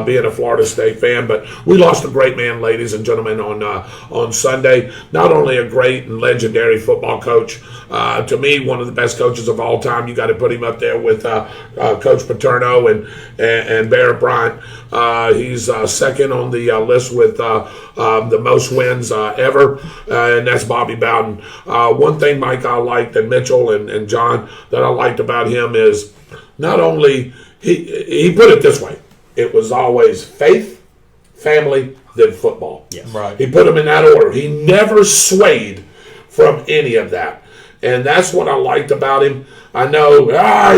being a Florida State fan, but we lost a great man, ladies and gentlemen, on Sunday. Not only a great and legendary football coach, to me, one of the best coaches of all time. You got to put him up there with Coach Paterno and Barrett Bryant. He's second on the list with the most wins ever, and that's Bobby Bowden. One thing, Mike, I liked, and Mitchell and John, that I liked about him is not only, he put it this way, it was always faith, family, then football. Yeah. Right. He put them in that order. He never swayed from any of that. And that's what I liked about him. I know,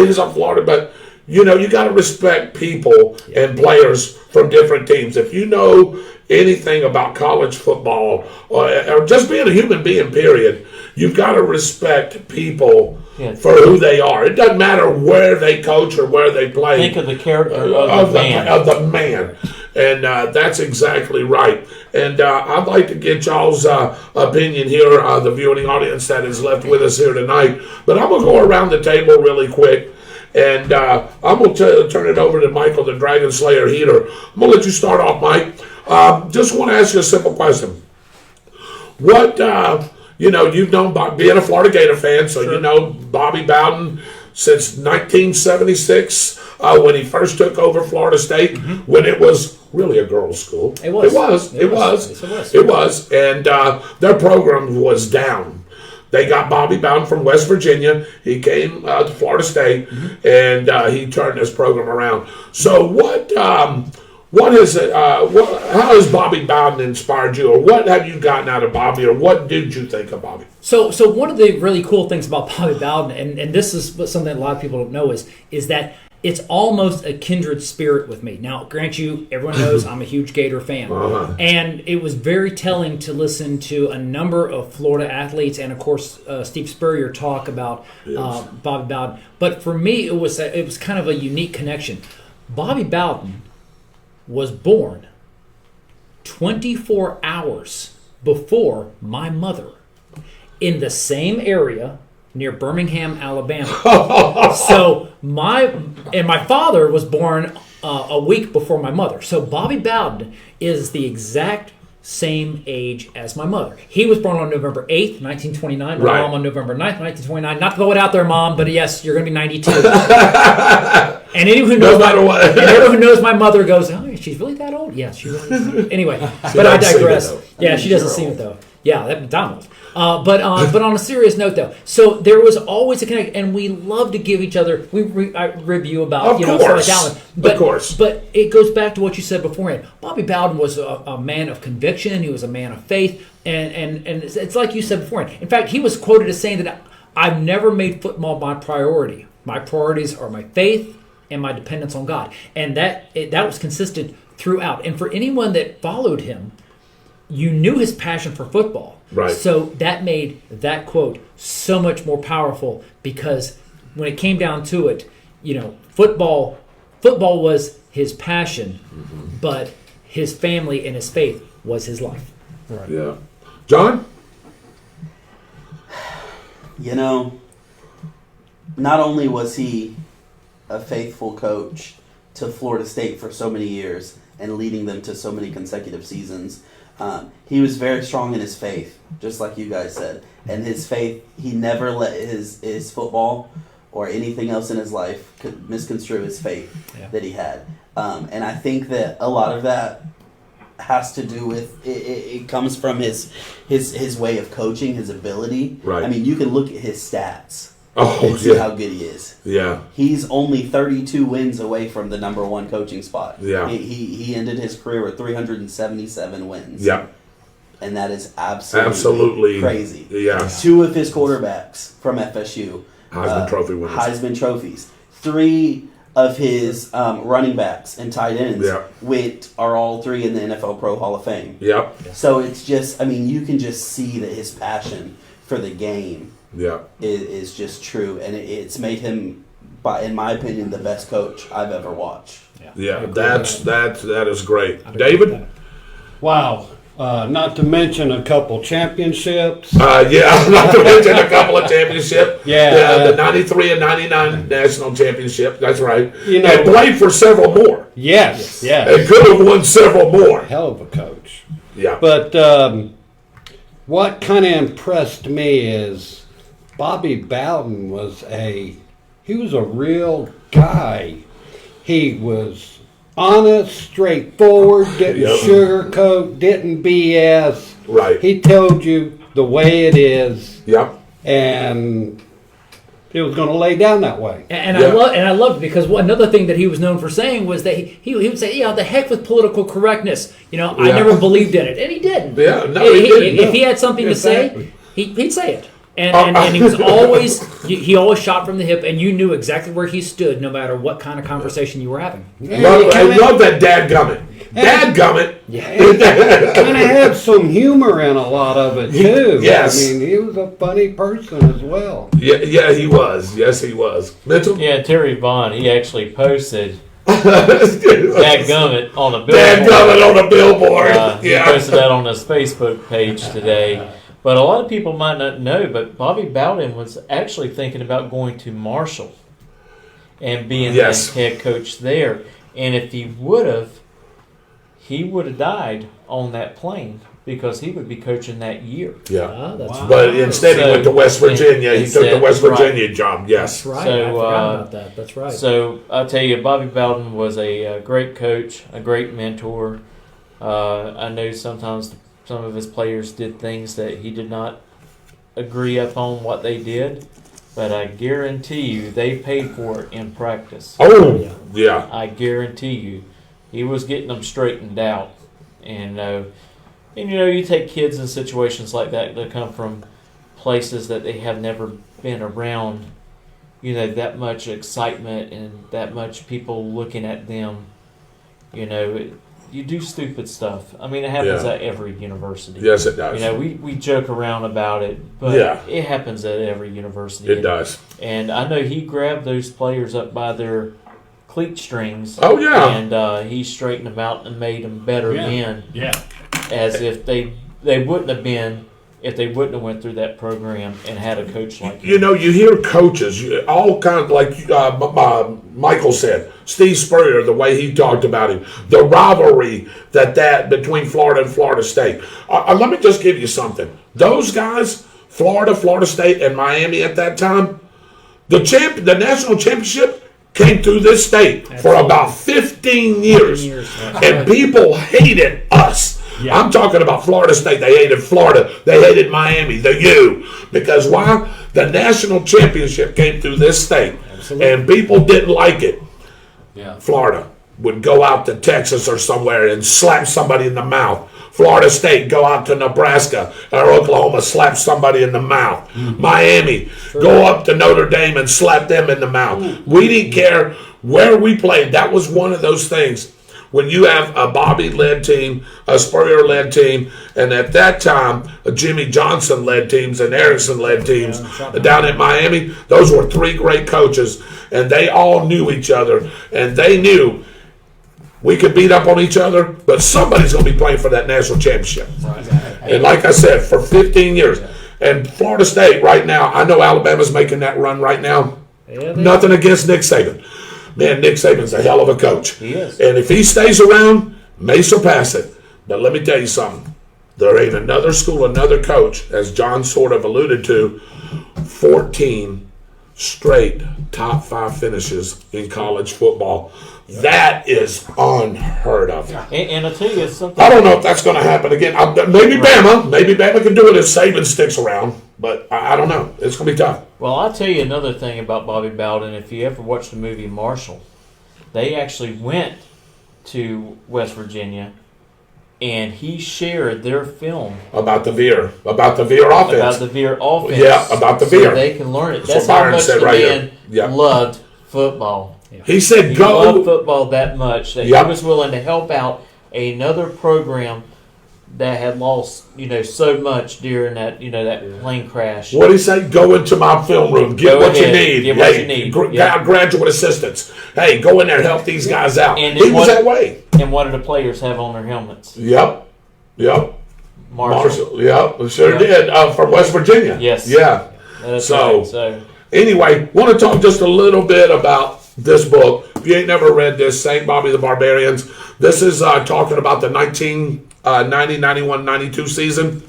he's on Florida, but, you got to respect people and players from different teams. If you know anything about college football or just being a human being, period, you've got to respect people for who they are. It doesn't matter where they coach or where they play. Think of the character of the man. And that's exactly right. And I'd like to get y'all's opinion here, the viewing audience that is left with us here tonight. But I'm going to go around the table really quick. And I'm going to turn it over to Michael, the Dragon Slayer Heater. I'm going to let you start off, Mike. Just want to ask you a simple question. What, you've known, being a Florida Gator fan, so you know Bobby Bowden since 1976 when he first took over Florida State, when it was really a girls' school. It was. And their program was down. They got Bobby Bowden from West Virginia. He came to Florida State, and he turned this program around. So what is it? How has Bobby Bowden inspired you, or what have you gotten out of Bobby, or what did you think of Bobby? So one of the really cool things about Bobby Bowden, and this is something that a lot of people don't know, is that it's almost a kindred spirit with me. Now, grant you, everyone knows I'm a huge Gator fan. And it was very telling to listen to a number of Florida athletes and, of course, Steve Spurrier talk about Bobby Bowden. But for me, it was kind of a unique connection. Bobby Bowden was born 24 hours before my mother in the same area near Birmingham, Alabama. So my father was born a week before my mother. So Bobby Bowden is the exact same age as my mother. He was born on November 8th, 1929. My mom on November 9th, 1929. Not to throw it out there, Mom, but yes, you're going to be 92. And anyone who knows my mother goes, oh, she's really that old? Yes, she really is. Anyway, but I digress. She doesn't seem it, though. Yeah, that McDonald's. But on a serious note, though, so there was always a connection, and we love to give each other. I review about stuff like that one. Of course. But it goes back to what you said beforehand. Bobby Bowden was a man of conviction. He was a man of faith, and it's like you said beforehand. In fact, he was quoted as saying that I've never made football my priority. My priorities are my faith and my dependence on God, and that was consistent throughout. And for anyone that followed him, you knew his passion for football. Right. So that made that quote so much more powerful, because when it came down to it, football was his passion, but his family and his faith was his life. Right. Yeah. John? Not only was he a faithful coach to Florida State for so many years and leading them to so many consecutive seasons, he was very strong in his faith, just like you guys said. And his faith, he never let his football or anything else in his life could misconstrue his faith that he had. And I think that a lot of that has to do with it comes from his way of coaching, his ability. Right. I mean, you can look at his stats and see how good he is. Yeah. He's only 32 wins away from the number one coaching spot. Yeah. He ended his career with 377 wins. Yeah. And that is absolutely crazy. Yeah. 2 of his quarterbacks from FSU. Heisman Trophy winners. Heisman trophies. 3 of his running backs and tight ends are all 3 in the NFL Pro Hall of Fame. Yep. So it's just, you can just see that his passion for the game is just true. And it's made him in my opinion, the best coach I've ever watched. Yeah, that is great. David? Wow. Not to mention a couple championships. Yeah, not to mention a couple of championships. Yeah. The 93 and 99 national championship. That's right. You know, and played for several more. Yes. And could have won several more. Hell of a coach. Yeah. But what kind of impressed me is Bobby Bowden was a real guy. He was honest, straightforward, didn't sugarcoat, didn't BS. Right. He told you the way it is. Yep. And he was going to lay down that way. And I loved it because another thing that he was known for saying was that he would say, the heck with political correctness. I never believed in it, and he didn't. Yeah, no, if he had something to say, he'd say it. And he was he always shot from the hip, and you knew exactly where he stood, no matter what kind of conversation you were having. I love that dadgummit. Dadgummit. Yeah. Kind of had some humor in a lot of it too. Yes. I mean, he was a funny person as well. Yeah, he was. Yes, he was. Mitchell? Yeah, Terry Vaughn, he actually posted Dadgummit on a billboard. Dadgummit on a billboard. He posted that on his Facebook page today. But a lot of people might not know, but Bobby Bowden was actually thinking about going to Marshall and being the head coach there. And if he would have died on that plane because he would be coaching that year. Yeah. But instead he went to West Virginia. He took the West Virginia job. Yes. That's right. So, I forgot about that. That's right. So I'll tell you, Bobby Bowden was a great coach, a great mentor. I know sometimes some of his players did things that he did not agree upon what they did, but I guarantee you they paid for it in practice. Oh, yeah. I guarantee you he was getting them straightened out. And you take kids in situations like that come from places that they have never been around, that much excitement and that much people looking at them, you do stupid stuff. I mean, it happens at every university. Yes, it does. We joke around about it, but it happens at every university. It does. And I know he grabbed those players up by their cleat strings. Oh, yeah. And he straightened them out and made them better men. Yeah. As if they wouldn't have been if they wouldn't have went through that program and had a coach like him. You hear coaches, all kind of like Michael said, Steve Spurrier, the way he talked about him, the rivalry that between Florida and Florida State. Let me just give you something. Those guys, Florida State, and Miami at that time, the national championship came through this state for about 15 years. And people hated us. Yeah. I'm talking about Florida State. They hated Florida. They hated Miami, the U. Because why? The national championship came through this state. Absolutely. And people didn't like it. Yeah. Florida would go out to Texas or somewhere and slap somebody in the mouth. Florida State go out to Nebraska or Oklahoma, slap somebody in the mouth. Mm-hmm. Miami, go up to Notre Dame and slap them in the mouth. Mm-hmm. We didn't care where we played. That was one of those things. When you have a Bobby-led team, a Spurrier-led team, and at that time, a Jimmy Johnson-led teams and Erickson-led teams down in Miami, those were three great coaches, and they all knew each other, and they knew we could beat up on each other, but somebody's going to be playing for that national championship. And like I said, for 15 years. And Florida State right now, I know Alabama's making that run right now. Nothing against Nick Saban. Man, Nick Saban's a hell of a coach. He is. And if he stays around, may surpass it. But let me tell you something. There ain't another school, another coach, as John sort of alluded to, 14 straight top 5 finishes in college football. That is unheard of. And I'll tell you something. I don't know if that's going to happen again. Maybe Bama. Maybe Bama can do it if Saban sticks around. But I don't know. It's going to be tough. Well, I'll tell you another thing about Bobby Bowden. If you ever watched the movie Marshall, they actually went to West Virginia, and he shared their film about the Veer offense. About the Veer offense. Yeah, about the Veer. So they can learn it. That's how much the man loved football. Yeah. He said, he loved football that much that he was willing to help out another program that had lost, so much during that, that plane crash. What do you say? Go into my film room. Get what you need. Get what you need. Graduate assistants. Hey, go in there, help these guys out. And he was that way. And what did the players have on their helmets? Yep. Marshall. Yep. Sure did. From West Virginia. Yes. Yeah. That's so, right. So anyway, want to talk just a little bit about this book. If you ain't never read this, St. Bobby the Barbarians, this is talking about the 1990, 91, 92 season.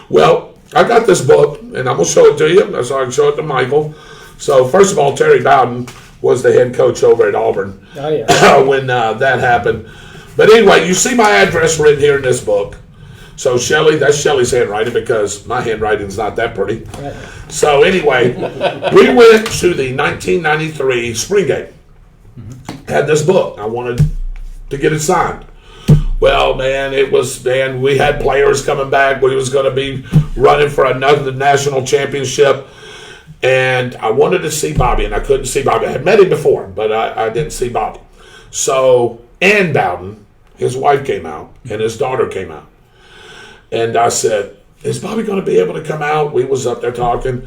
Well, I got this book, and I'm going to show it to you, so I can show it to Michael. So, first of all, Terry Bowden was the head coach over at Auburn when that happened. But anyway, you see my address written here in this book. So Shelley, that's Shelley's handwriting because my handwriting's not that pretty. Right. So anyway, we went to the 1993 spring game. Had this book. I wanted to get it signed. Well, man, we had players coming back. We was going to be running for another national championship. And I wanted to see Bobby, and I couldn't see Bobby. I had met him before, but I didn't see Bobby. So Ann Bowden, his wife came out, and his daughter came out. And I said, is Bobby going to be able to come out? We was up there talking.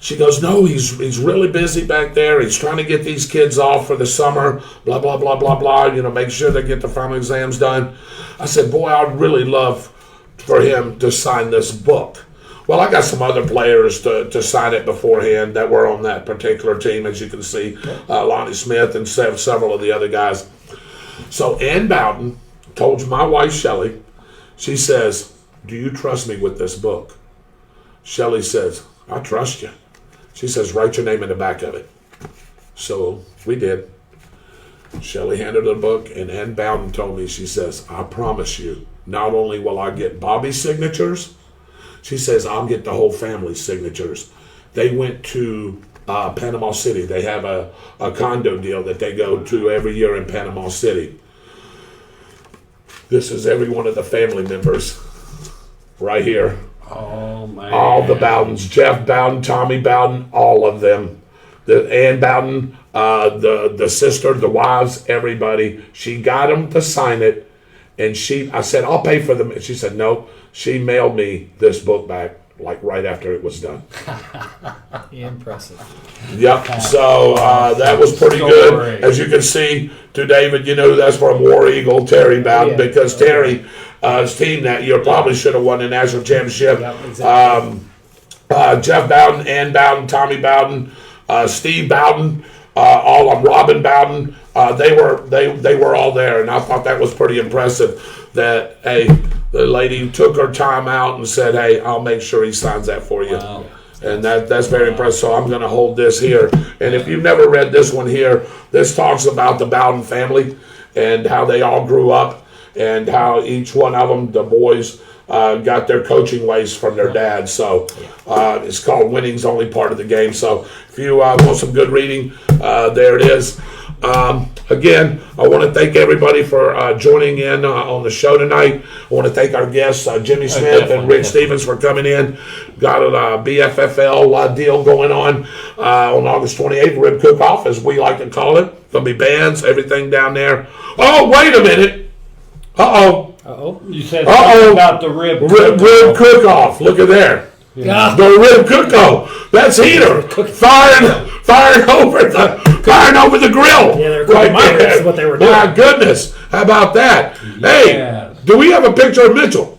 She goes, no, he's really busy back there. He's trying to get these kids off for the summer, blah, blah, blah, blah, blah, make sure they get the final exams done. I said, boy, I'd really love for him to sign this book. Well, I got some other players to sign it beforehand that were on that particular team, as you can see, Lonnie Smith and several of the other guys. So Ann Bowden told my wife, Shelley, she says, do you trust me with this book? Shelley says, I trust you. She says, write your name in the back of it. So we did. Shelley handed her the book, and Ann Bowden told me, she says, I promise you, not only will I get Bobby's signatures, she says, I'll get the whole family's signatures. They went to Panama City. They have a condo deal that they go to every year in Panama City. This is every one of the family members right here. Oh, man. All the Bowdens. Jeff Bowden, Tommy Bowden, all of them. Ann Bowden, the sister, the wives, everybody. She got them to sign it. And I said, I'll pay for them. And she said, no. She mailed me this book back, like right after it was done. Impressive. Yep. So that was pretty good. As you can see, to David, that's from War Eagle, Terry Bowden, because Terry's team that year probably should have won the national championship. Yep, exactly. Jeff Bowden, Ann Bowden, Tommy Bowden, Steve Bowden, all of Robin Bowden. They were all there, and I thought that was pretty impressive. That the lady took her time out and said, "Hey, I'll make sure he signs that for you." Wow. And that's very impressive. So I'm going to hold this here. And if you've never read this one here, this talks about the Bowden family and how they all grew up and how each one of them, the boys, got their coaching ways from their dad. So it's called Winning's Only Part of the Game. So if you want some good reading, there it is. Again, I want to thank everybody for joining in on the show tonight. I want to thank our guests, Jimmy Smith and Rich Stevens, for coming in. Got a BFFL deal going on August 28th, Rib Cook-Off, as we like to call it. Going to be bands, everything down there. Oh, wait a minute. Uh-oh. You said something about the rib cook-off. Look at there. Yeah. The rib cook-off. That's heater. Firing over the grill. Yeah, they're cooking That's what they were doing. My goodness. How about that? Yeah. Hey, do we have a picture of Mitchell?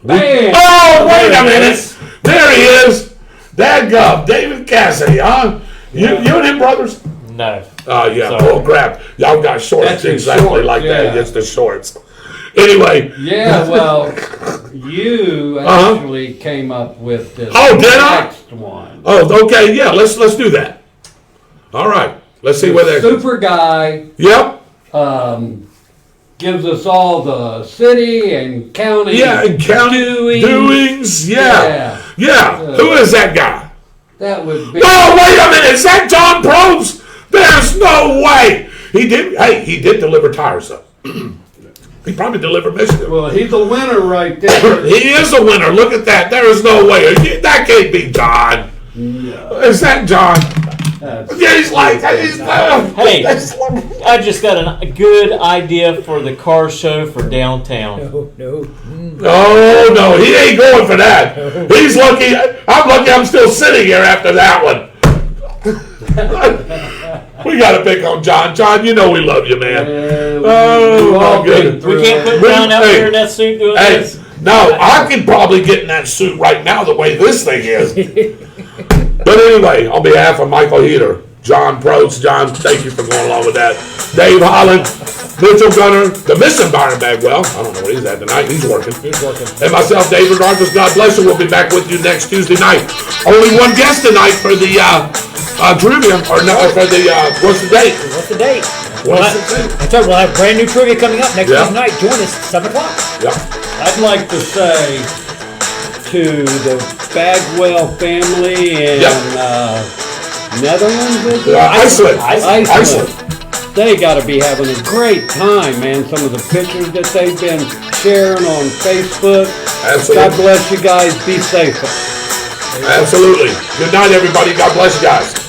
Man. Oh, wait a minute. There he is. Dadgum. David Cassidy, huh? You and him brothers? No. Yeah. Sorry. Oh, crap. Y'all got shorts That's exactly shorts, like that. yeah. It's the shorts. Anyway. Yeah, well, you actually came up with this next one. Oh, okay. Yeah, let's do that. All right. Let's see where they're... Super guy. Yep. Gives us all the city and county. Yeah, and county doings. Yeah. Who is that guy? That would be... Oh, wait a minute. Is that John Probst? There's no way. He did deliver tires, though. He probably delivered Michigan. Well, he's a winner right there. He is a winner. Look at that. There is no way. That can't be John. No. Is that John? Yeah, he's like, Hey, I just got a good idea for the car show for downtown. No. Oh no, he ain't going for that. He's lucky. I'm lucky I'm still sitting here after that one. We got to pick on John. John, you know we love you, man. Oh my goodness. We can't put John out there in that suit doing this. No, I could probably get in that suit right now the way this thing is. But anyway, on behalf of Michael Heater, John Probst, John, thank you for going along with that. Dave Holland, Mitchell Gunner, the missing Byron Bagwell. I don't know where he's at tonight. He's working. And myself, David Rodgers. God bless you. We'll be back with you next Tuesday night. Only one guest tonight for the trivia, or no, for the what's the date? What's the date? That's right. We'll have brand new trivia coming up next Tuesday night. Join us 7 o'clock. Yeah. I'd like to say to the Bagwell family in Netherlands, Iceland. They got to be having a great time, man. Some of the pictures that they've been sharing on Facebook. Absolutely. God bless you guys. Be safe. Absolutely. Good night, everybody. God bless you guys.